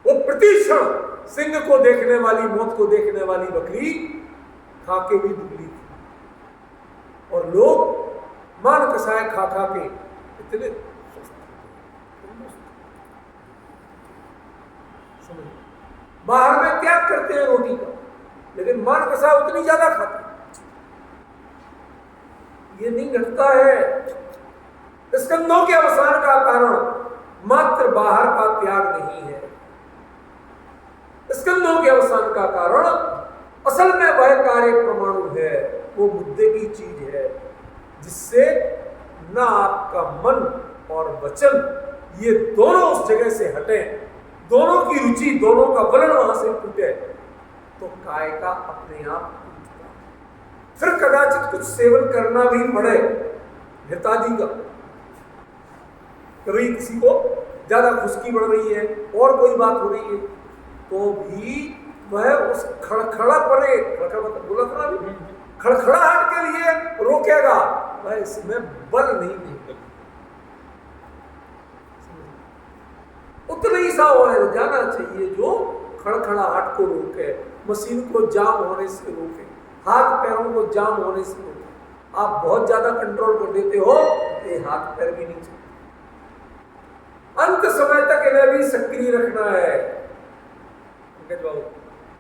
वो प्रतिक्षण सिंह को देखने वाली, मौत को देखने वाली बकरी खा के भी दुबली थी और लोग मान कसाए खा खा के इतने बाहर में त्याग करते हैं रोटी का, लेकिन मान कसा उतनी ज्यादा खाते। ये नहीं घटता है। स्कंधों के अवसान का कारण मात्र बाहर का त्याग नहीं है, स्कंधों के अवसान का कारण असल में वह कार्य परमाणु है, वो मुद्दे की चीज है जिससे ना आपका मन और वचन ये दोनों उस जगह से हटे, दोनों की रुचि, दोनों का बलन वहां से टूटे तो काय का अपने आप टूटता। फिर कदाचित कुछ सेवन करना भी पड़े हितादि का, कभी किसी को ज्यादा खुशकी बढ़ रही है और कोई बात हो रही है तो भी वह उस खड़खड़ापने, बोला था ना, खड़खड़ाहट के लिए रोकेगा, वह इसमें बल नहीं देगा। उतना ही सा जाना चाहिए जो खड़खड़ाहट को रोके, मशीन को जाम होने से रोके, हाथ पैरों को जाम होने से रोके। आप बहुत ज्यादा कंट्रोल कर देते हो, ये हाथ पैर भी नहीं चलते। अंत समय तक इन्हें भी सक्रिय रखना है,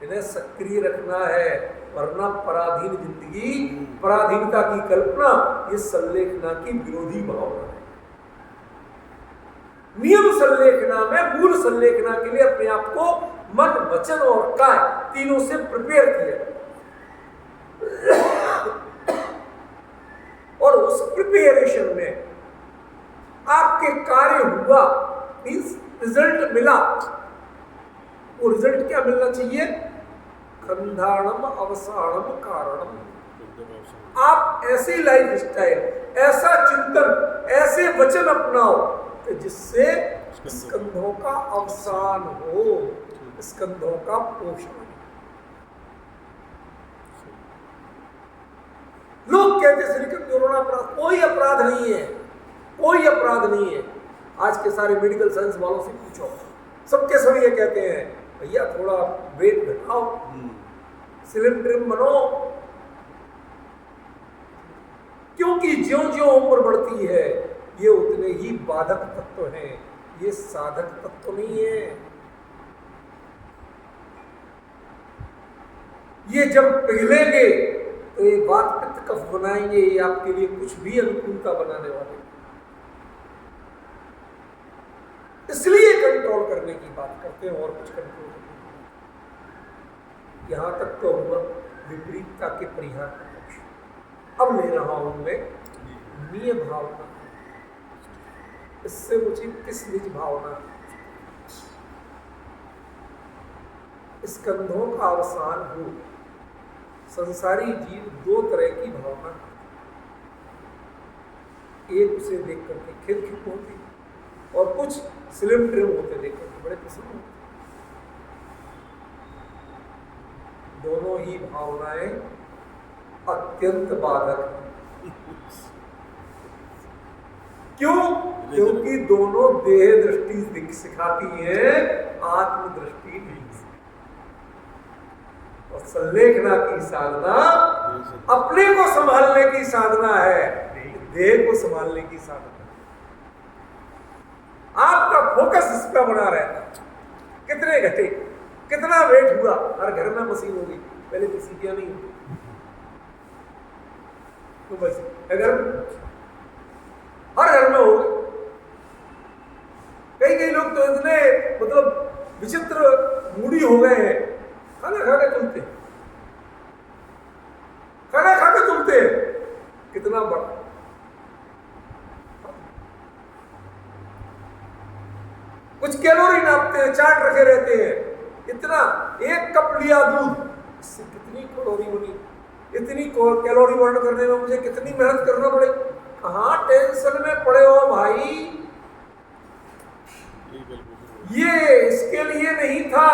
इन्हें सक्रिय रखना है, वरना पराधीन जिंदगी, पराधीनता की कल्पना, ये संलेखना की विरोधी भावना है। नियम संलेखना में, मूल संलेखना के लिए अपने आप को मन, वचन और काय तीनों से प्रिपेयर किया और उस प्रिपेरेशन में आपके कार्य हुआ, मीन्स रिजल्ट मिला। वो रिजल्ट क्या मिलना चाहिए? खंडाणम अवसानम कारणम। आप ऐसी लाइफ स्टाइल, ऐसा चिंतन, ऐसे वचन अपनाओ कि जिससे स्कंधों का अवसान हो, स्कंधों का पोषण। लोग कहते श्री कृष्ण अपराध, कोई अपराध नहीं है, कोई अपराध नहीं है। आज के सारे मेडिकल साइंस वालों से पूछो, सबके सभी ये कहते हैं भैया थोड़ा वेट घटाओ, स्लिम ट्रिम बनो, क्योंकि ज्यों ज्यों उम्र बढ़ती है ये उतने ही बाधक तत्व हैं, ये साधक तत्व नहीं है। ये जब पिघलेंगे तो ये बात पित्त कफ बनाएंगे, ये आपके लिए कुछ भी अनुकूलता बनाने वाले। इसलिए कंट्रोल करने की बात करते हैं और कुछ कंट्रोल करने की बात। यहां तक तो हुआ विपरीतता के परिहार का पक्ष। अब ले रहा हूं मैं निय भावना, इससे मुझे किस निज भावना, स्कंधों का अवसान हो। संसारी जीव दो तरह की भावना, एक उसे देख करके खिलखिल होती और कुछ स्लिम ट्रिम होते देख करके बड़े प्रसन्न होते। दोनों ही भावनाएं अत्यंत बाधक हैं। क्यों? क्योंकि दोनों देह दृष्टि सिखाती है, आत्मदृष्टि नहीं। और संलेखना की साधना अपने को संभालने की साधना है, देह को संभालने की साधना। आपका फोकस इस पर बना रहता, कितने घटे, कितना वेट हुआ। हर घर में मशीन होगी, पहले किसी की नहीं होती, तो बस अगर हर घर में होगी। कई लोग तो इतने मतलब विचित्र मूडी हो गए हैं, खाना खा के तुलते, खाना खा के तुलते, कितना बड़ा। कुछ कैलोरी नापते हैं, चार्ट रखे रहते हैं, इतना एक कप लिया दूध, इससे कितनी कैलोरी बनी, इतनी कैलोरी बर्न करने में मुझे कितनी मेहनत करना पड़े। कहाँ टेंशन में पड़े हो भाई, ये इसके लिए नहीं था।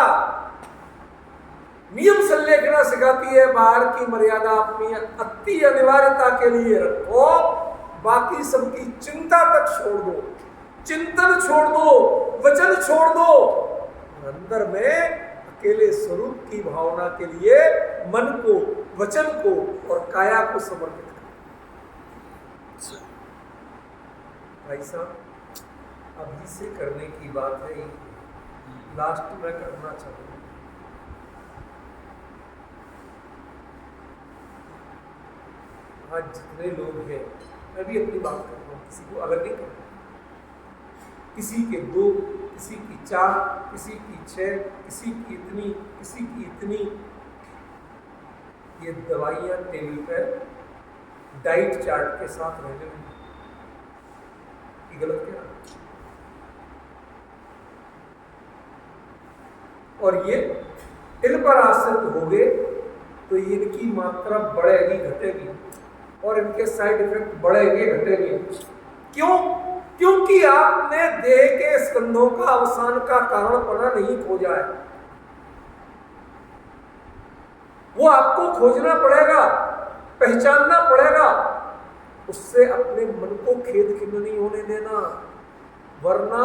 नियम संलेखना सिखाती है, बाहर की मर्यादा अपनी अति अनिवार्यता के लिए रखो, बाकी सबकी चिंता तक छोड़ दो, चिंतन छोड़ दो, वचन छोड़ दो। अंदर में अकेले स्वरूप की भावना के लिए मन को, वचन को और काया को समर्पित करो। भाई साहब, अभी से करने की बात है, लास्ट में करना चाहूंगा। आज जितने लोग हैं, मैं भी अपनी बात कर रहा हूँ, किसी को अलग नहीं करता, किसी के 2, किसी की 4, किसी की 6, किसी की इतनी, किसी की इतनी। ये दवाइयाँ टेबल पर डाइट चार्ट के साथ रहने में गलत क्या? और ये इन पर आश्रित हो गए तो इनकी मात्रा बढ़ेगी घटेगी और इनके साइड इफेक्ट बढ़ेंगे घटेंगे। क्यों? क्योंकि आपने देह के स्कंधों का अवसान का कारण पना नहीं खोजा है। वो आपको खोजना पड़ेगा, पहचानना पड़ेगा। उससे अपने मन को खेद खिन्न नहीं होने देना, वरना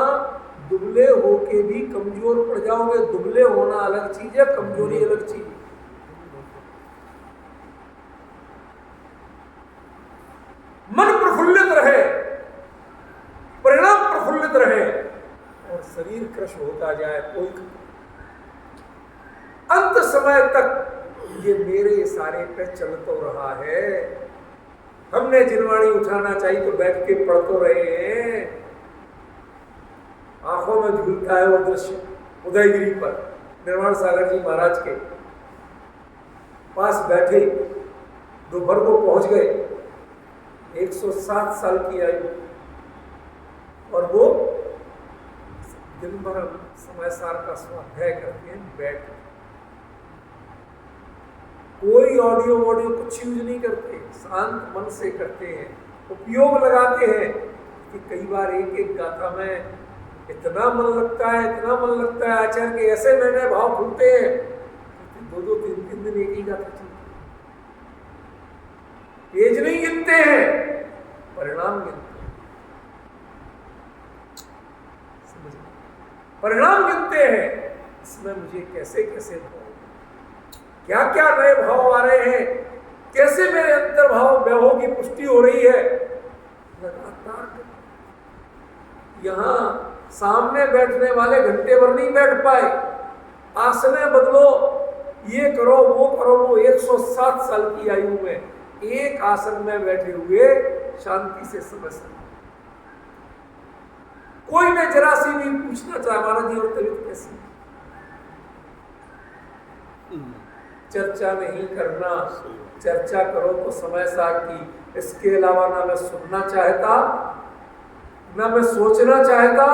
दुबले होके भी कमजोर पड़ जाओगे। दुबले होना अलग चीज है, कमजोरी अलग चीज है। मन प्रफुल्लित रहे, परिणाम प्रफुल्लित रहे और शरीर कृश होता जाए, कोई अंत समय तक ये मेरे इशारे पे चल तो रहा है। हमने जिनवाणी उठाना चाहिए तो बैठ के पढ़ तो रहे हैं। आंखों में झूलता है वो दृश्य उदयगिरी पर निर्वाण सागर जी महाराज के पास बैठे, दोपहर को पहुंच गए, 107 साल की आयु, और वो दिन भर समय सार का स्वाध्याय करते हैं बैठ। कोई ऑडियो वॉडियो कुछ यूज नहीं करते, शांत मन से करते हैं, उपयोग लगाते हैं कि कई बार एक एक गाथा में इतना मन लगता है, इतना मन लगता है, आचार्य के ऐसे नए नए भाव खुलते हैं, 2-2 3-3 दिन एक ही गाथा चलती है। पेज नहीं गिनते हैं, परिणाम गिनते हैं। समझ, परिणाम गिनते हैं, इसमें मुझे कैसे कैसे भाव, क्या क्या नए भाव आ रहे हैं, कैसे मेरे अंतर भाव वैभव की पुष्टि हो रही है, लगातार। यहां सामने बैठने वाले घंटे भर नहीं बैठ पाए, आसने बदलो, ये करो वो करो, वो 107 साल की आयु में एक आसन में बैठे हुए शांति से समझ सकते। कोई ने जरा सी भी पूछना चाहे महाराज जी और तबीयत कैसी, चर्चा नहीं करना, चर्चा करो तो समय सार की। इसके अलावा ना मैं सुनना चाहता, ना मैं सोचना चाहता,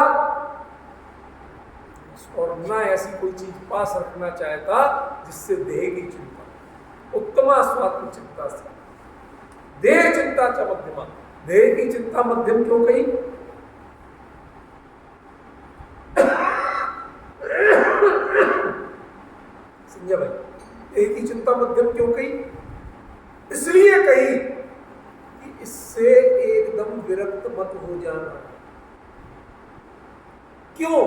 और ना ऐसी कोई चीज पास रखना चाहता जिससे देह की चिंता, उत्तमा स्वात्म चिंता से, देह चिंता च मध्यमा। देह की चिंता मध्यम क्यों कही? संजय भाई, देह की चिंता मध्यम क्यों कही? इसलिए कही कि इससे एकदम विरक्त मत हो जाना। क्यों?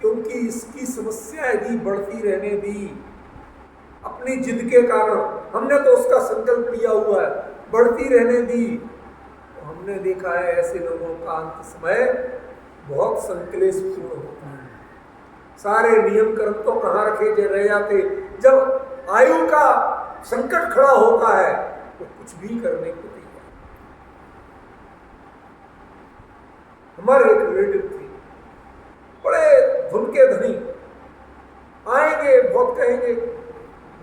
क्योंकि इसकी समस्या यदि बढ़ती रहने दी, अपनी जिद के कारण, हमने तो उसका संकल्प लिया हुआ है, बढ़ती रहने दी, तो हमने देखा है ऐसे लोगों का अंत समय बहुत संकलेशपूर्ण होता है। सारे नियम कर्म तो कहाँ रखे रह जाते, जब आयु का संकट खड़ा होता है तो कुछ भी करने को तैयार। हमारे एक रिलेटिव थे, बड़े धुन के धनी, आएंगे बहुत कहेंगे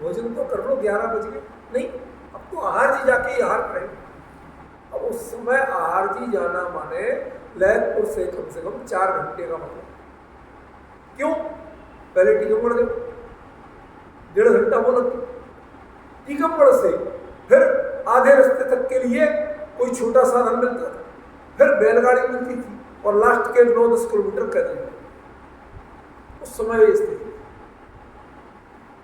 भोजन तो कर लो, 11 बज गए, नहीं अब तो आहार जी जाके ही आहार करेंगे। अब उस समय आहार जी जाना माने ललितपुर से कम 4 घंटे का मतलब। क्यों? पहले टीकमगढ़ गए, 1.5 घंटा वो लगता, टीकमगढ़ से फिर आधे रास्ते तक के लिए कोई छोटा साधन मिलता था, फिर बैलगाड़ी मिलती थी, और लास्ट के 9-10 किलोमीटर पैदल। उस समय स्थिति,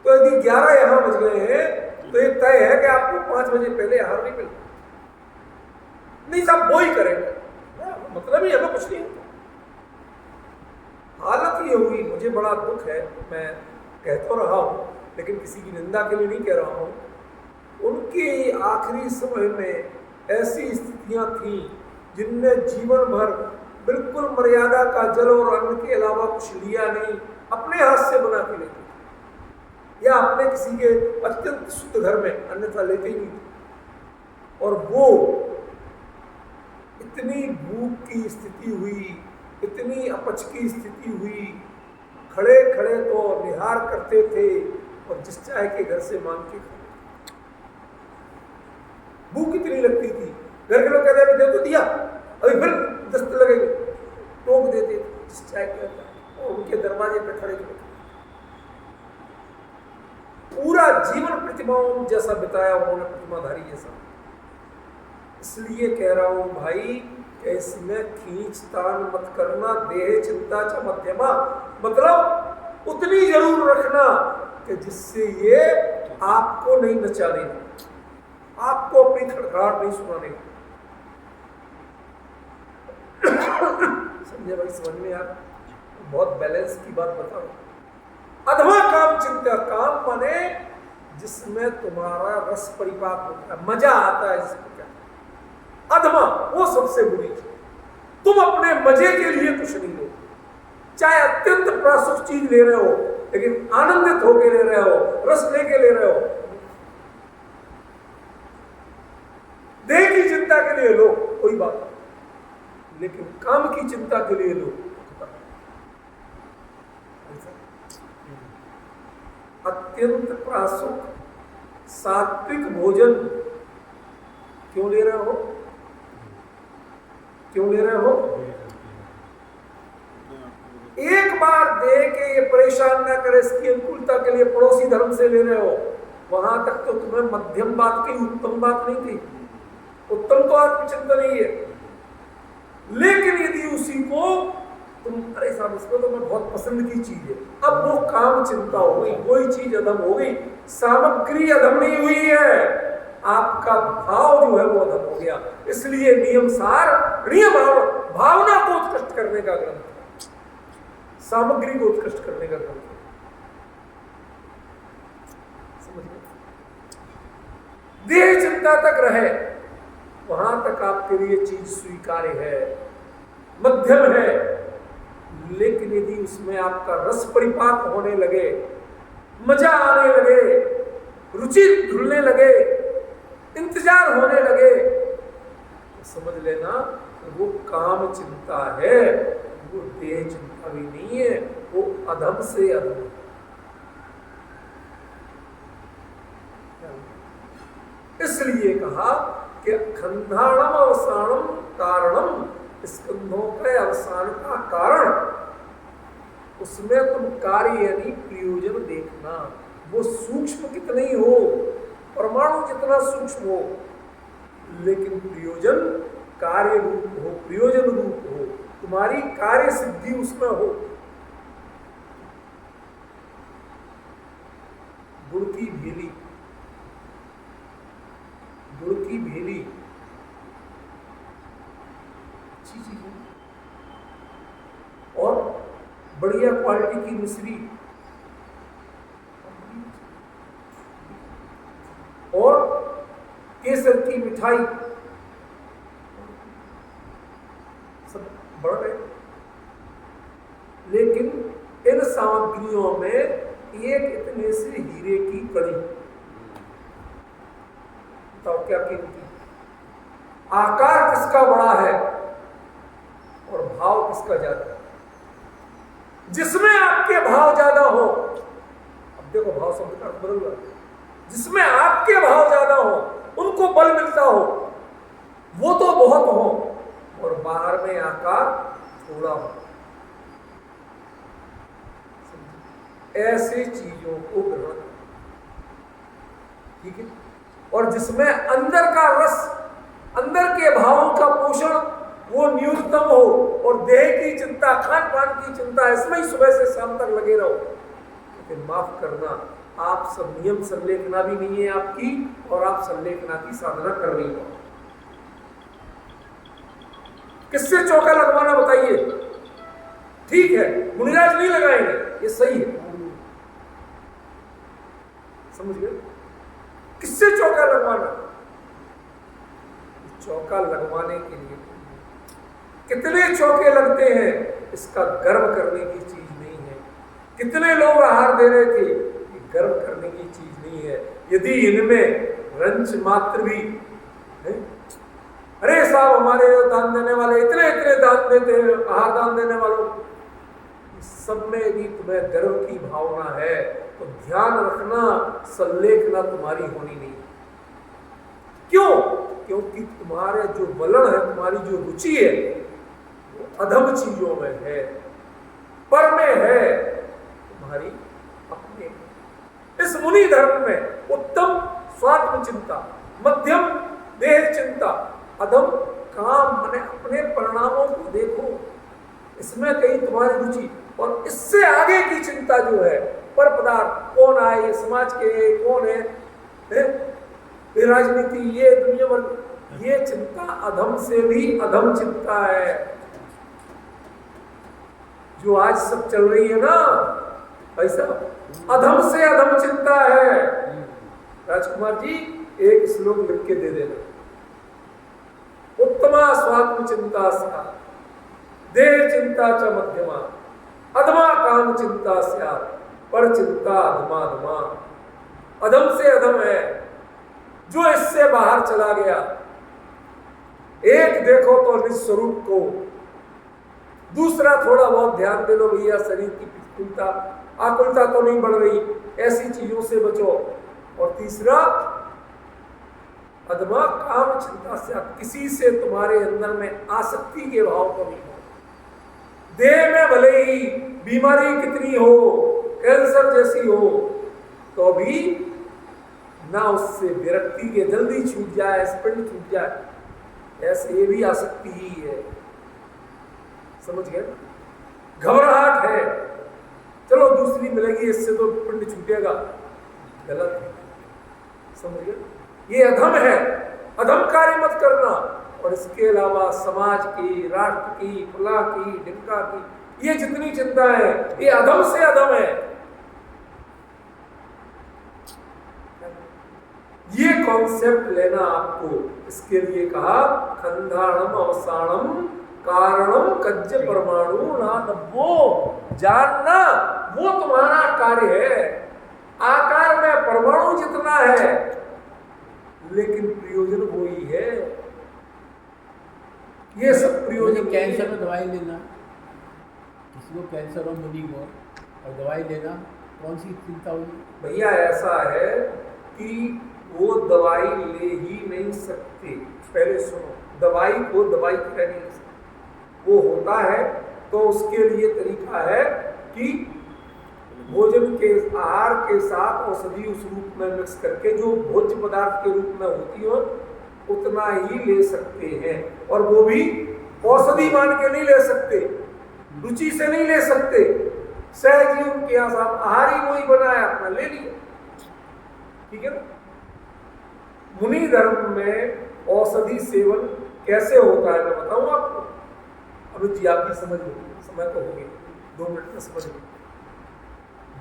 तो यदि 11 यहाँ बज गए हैं तो ये तय है कि आपको 5 बजे पहले आहार नहीं मिलता। नहीं साहब वो ही करेंगे, मतलब ही हमें कुछ नहीं होता। हालत ये हुई, मुझे बड़ा दुख है, मैं कह तो रहा हूँ लेकिन किसी की निंदा के लिए नहीं कह रहा हूँ। उनके आखिरी समय में ऐसी स्थितियां थी जिनने जीवन भर बिल्कुल मर्यादा का जल और अन्न के अलावा कुछ लिया नहीं, अपने हाथ से बना के लेते या अपने किसी के अत्यंत शुद्ध घर में, अन्यथा लेते ही नहीं। और वो इतनी भूख की स्थिति हुई, इतनी अपच की स्थिति हुई, खड़े खड़े तो निहार करते थे और जिस चाय के घर से मांग के खाते। भूख इतनी लगती थी, घर के लोग कहते हैं दे तो दिया, अभी फिर दस्त लगेंगे, टोक देते जिस चाय के घर, और उनके दरवाजे पे खड़े थे। पूरा जीवन प्रतिमाओं जैसा बिताया उन्होंने, प्रतिमाधारी जैसा। इसलिए कह रहा हूं भाई, इसमें खींचतान मत करना, देह चिंता च मध्यमा, मतलब उतनी जरूर रखना कि जिससे ये आपको नहीं नचा देगा, आपको अपनी खड़खड़ाहट नहीं सुनाने। संजय भाई समझ में यार, बहुत बैलेंस की बात बताओ। अधमा काम चिंता, काम माने जिसमें तुम्हारा रस परिपाक होता है, मजा आता है जिसको क्या। अधमा वो सबसे बुरी। तुम अपने मजे के लिए कुछ नहीं लो, चाहे अत्यंत प्रासुक चीज ले रहे हो लेकिन आनंदित होके ले रहे हो, रस लेके ले रहे हो। देह की चिंता के लिए लो कोई बात नहीं, लेकिन काम की चिंता के लिए लो। अत्यंत प्रासुक सात्विक भोजन क्यों ले रहे हो? क्यों ले रहे हो? एक बार दे के ये परेशान ना करे, इसकी अनुकूलता के लिए पड़ोसी धर्म से ले रहे हो, वहां तक तो तुम्हें मध्यम बात की, उत्तम बात नहीं थी। उत्तम तो आत्मचिंतन ही है, लेकिन यदि उसी को तुम, अरे साहब इसको तो मैं बहुत पसंद की चीज है, अब वो काम चिंता हो गई, कोई चीज अधम हो गई, सामग्री अधम नहीं हुई है, आपका भाव जो है वो अधम हो गया। इसलिए नियम सार नियम भावना को उत्कृष्ट करने का ग्रंथ है, सामग्री को उत्कृष्ट करने का ग्रंथ है। समझ गए? देह चिंता तक रहे, वहां तक आपके लिए चीज स्वीकार्य है, मध्यम है, लेकिन यदि उसमें आपका रस परिपाक होने लगे, मजा आने लगे, रुचि ढूंढने लगे, इंतजार होने लगे, तो समझ लेना वो काम चिंता है, वो देह चिंता भी नहीं है, वो अधम से अधम है। इसलिए कहा कि खंडाणम अवसानम कारणम, स्कंधों के अवसान का कारण, उसमें तुम कार्य यानी प्रयोजन देखना, वो सूक्ष्म कितने ही हो, परमाणु जितना सूक्ष्म हो, लेकिन प्रयोजन कार्य रूप हो, प्रयोजन रूप हो, तुम्हारी कार्य सिद्धि उसमें हो। गुड़ की भेली, गुड़ की भेली अच्छी चीज है, और बढ़िया क्वालिटी की मिश्री, और केसर की मिठाई, सब बढ़ रहे, लेकिन इन सामग्रियों में एक इतने से हीरे की कड़ी, तो क्या कीमती, आकार किसका बड़ा है और भाव किसका ज्यादा है? जिसमें आपके भाव ज्यादा हो, अब देखो भाव शब्द का अर्थ बदल रहा है, जिसमें आपके भाव ज्यादा हो, उनको बल मिलता हो, वो तो बहुत हो, और बाहर में आकार थोड़ा हो, ऐसी चीजों को ग्रहण, ठीक है। और जिसमें अंदर का रस, अंदर के भावों का पोषण वो न्यूनतम हो, और देह की चिंता, खान पान की चिंता, इसमें ही सुबह से शाम तक लगे रहो, लेकिन माफ करना, आप सब नियम संलेखना भी नहीं है आपकी, और आप संलेखना की साधना कर रही हो। किससे चौका लगवाना बताइए? ठीक है, मुनिराज नहीं लगाएंगे, ये सही है, समझ गए? किससे चौका लगवाना? चौका लगवाने के लिए कितने चौके लगते हैं, इसका गर्व करने की चीज नहीं है। कितने लोग आहार दे रहे थे, ये गर्व करने की चीज नहीं है। यदि इनमें रंच मात्र भी है, अरे साहब हमारे दान देने वाले इतने इतने दान देते हैं, आहार दान देने वालों, सब में यदि तुम्हें गर्व की भावना है तो ध्यान रखना, संलेखना तुम्हारी होनी नहीं। क्यों? क्योंकि तुम्हारे जो वलन है, तुम्हारी जो रुचि है, वो अधम चीजों में है, पर में है तुम्हारी अपने। इस मुनि धर्म में उत्तम स्वात्म चिंता, मध्यम देह चिंता, अधम काम माने अपने परिणामों को देखो, इसमें कहीं तुम्हारी रुचि, और इससे आगे की चिंता जो है, पर पदार्थ, कौन आए, समाज के कौन है, ये राजनीति, ये दुनिया भर, ये चिंता अधम से भी अधम चिंता है, जो आज सब चल रही है ना, ऐसा अधम से अधम चिंता है। राजकुमार जी एक श्लोक लिख के दे देना, उत्तमा स्वात्म चिंता सा देह चिंता च मध्यमा अधमा काम चिंता स्यात् पर चिंता अधमा अधमा। अधम से अधम है जो इससे बाहर चला गया। एक देखो तो निज स्वरूप को, दूसरा थोड़ा बहुत ध्यान दे लो भैया, शरीर की पिछुलता आकुलता तो नहीं बढ़ रही, ऐसी चीजों से बचो, और तीसरा अधमा काम चिंता से, किसी से तुम्हारे अंदर में आसक्ति के भाव को नहीं हो। देह में भले ही बीमारी कितनी हो, कैंसर जैसी हो, तो भी ना उससे विरक्ति के जल्दी छूट जाए, स्पिंड छूट जाए, ऐसे ये भी आसक्ति ही है। समझ गए? घबराहट है, चलो दूसरी मिलेगी, इससे तो पिंड छूटेगा, गलत है। समझ गए? ये अधम है, अधम कार्य मत करना। और इसके अलावा समाज की, राष्ट्र की, फला की, ढिमका की, ये जितनी चिंता है ये अधम से अधम है। ये कॉन्सेप्ट लेना आपको, इसके लिए कहा खंडाणम अवसानम कारणम कज्ज परमाणु ना, वो जानना वो तुम्हारा कार्य है। आकार में परमाणु जितना है लेकिन प्रयोजन वो ही है। ये सब प्रयोजन।
कैंसर में दवाई लेना, किसी को कैंसर हो मुनि को, और दवाई लेना कौन सी चिंता होगी?
भैया ऐसा है कि वो दवाई ले ही नहीं सकते। पहले सुनो, दवाई को दवाई कह नहीं सकते। वो होता है तो उसके लिए तरीका है कि भोजन के आहार के साथ औषधि उस रूप में मिक्स करके जो भोज्य पदार्थ के रूप में होती हो उतना ही ले सकते हैं। और वो भी औषधि मान के नहीं ले सकते, रुचि से नहीं ले सकते। सहज ही उनके यहाँ साहब आहार ही वही बनाया, अपना ले लिया। ठीक है ना? मुनि धर्म में औषधि सेवन कैसे होता है मैं बताऊं आपको। अभी जी आप भी समझ लो, समय तो हो गया, 2 मिनट में समझ लो।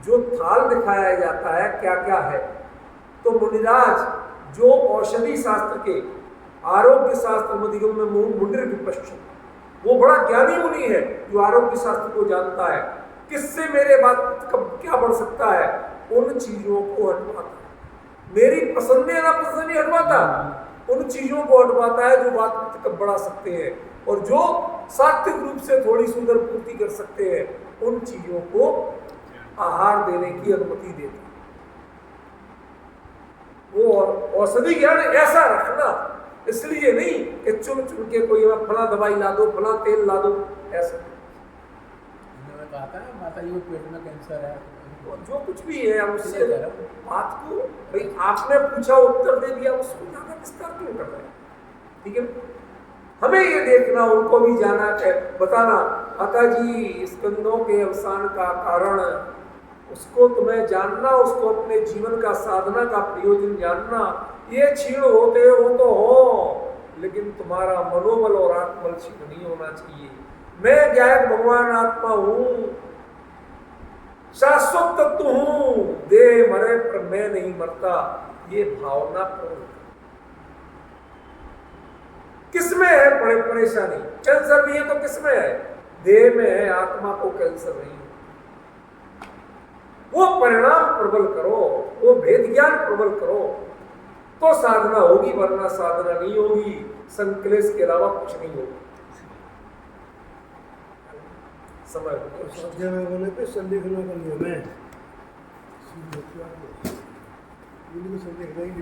जो थाल दिखाया जाता है क्या क्या है, तो मुनिराज जो औषधि शास्त्र के, आरोग्य शास्त्र मधिगम में मुंडर विपश्चित, वो बड़ा ज्ञानी मुनि है जो आरोग्य शास्त्र को जानता है। किससे मेरे बात कब क्या बढ़ सकता है, उन चीजों को हटवाता है। मेरी पसंद या नापसंद नहीं हटवाता, उन चीजों को हटवाता है जो बात कब बढ़ा सकते हैं, और जो सात्विक रूप से थोड़ी सुंदर पूर्ति कर सकते हैं उन चीजों को आहार देने की अनुमति देता। वो औषधि ज्ञान ऐसा रखना, इसलिए नहीं कि चुन चुन के कोई फला दवाई ला दो, फला तेल ला दो, ऐसा।
कहा था माता जी को पेट में कैंसर है,
जो कुछ भी है उससे बात को भाई आपने पूछा उत्तर दे दिया, उसको ज्यादा विस्तार क्यों कर रहे हैं? ठीक है, हमें ये देखना, उनको भी जाना है, बताना माता जी स्कंदों के अवसान का कारण, उसको तुम्हें जानना, उसको अपने जीवन का साधना का प्रयोजन जानना। ये क्षीण होते हो तो हो, लेकिन तुम्हारा मनोबल और आत्मबल क्षीण नहीं होना चाहिए। मैं ज्ञायक भगवान आत्मा हूं, शाश्वत तत्व हूं, देह मरे पर मैं नहीं मरता, ये भावना पूर्ण। किसमें है परेशानी? कैंसर भी है तो किसमें है? देह में है, आत्मा को कैंसर नहीं। वो परिणाम प्रबल करो, वो भेद ज्ञान प्रबल करो तो साधना होगी, वरना साधना नहीं होगी। संकलेश के अलावा कुछ नहीं होगा। समय
संध्या में बोले पे संदेशना का नियम है, संदेश नहीं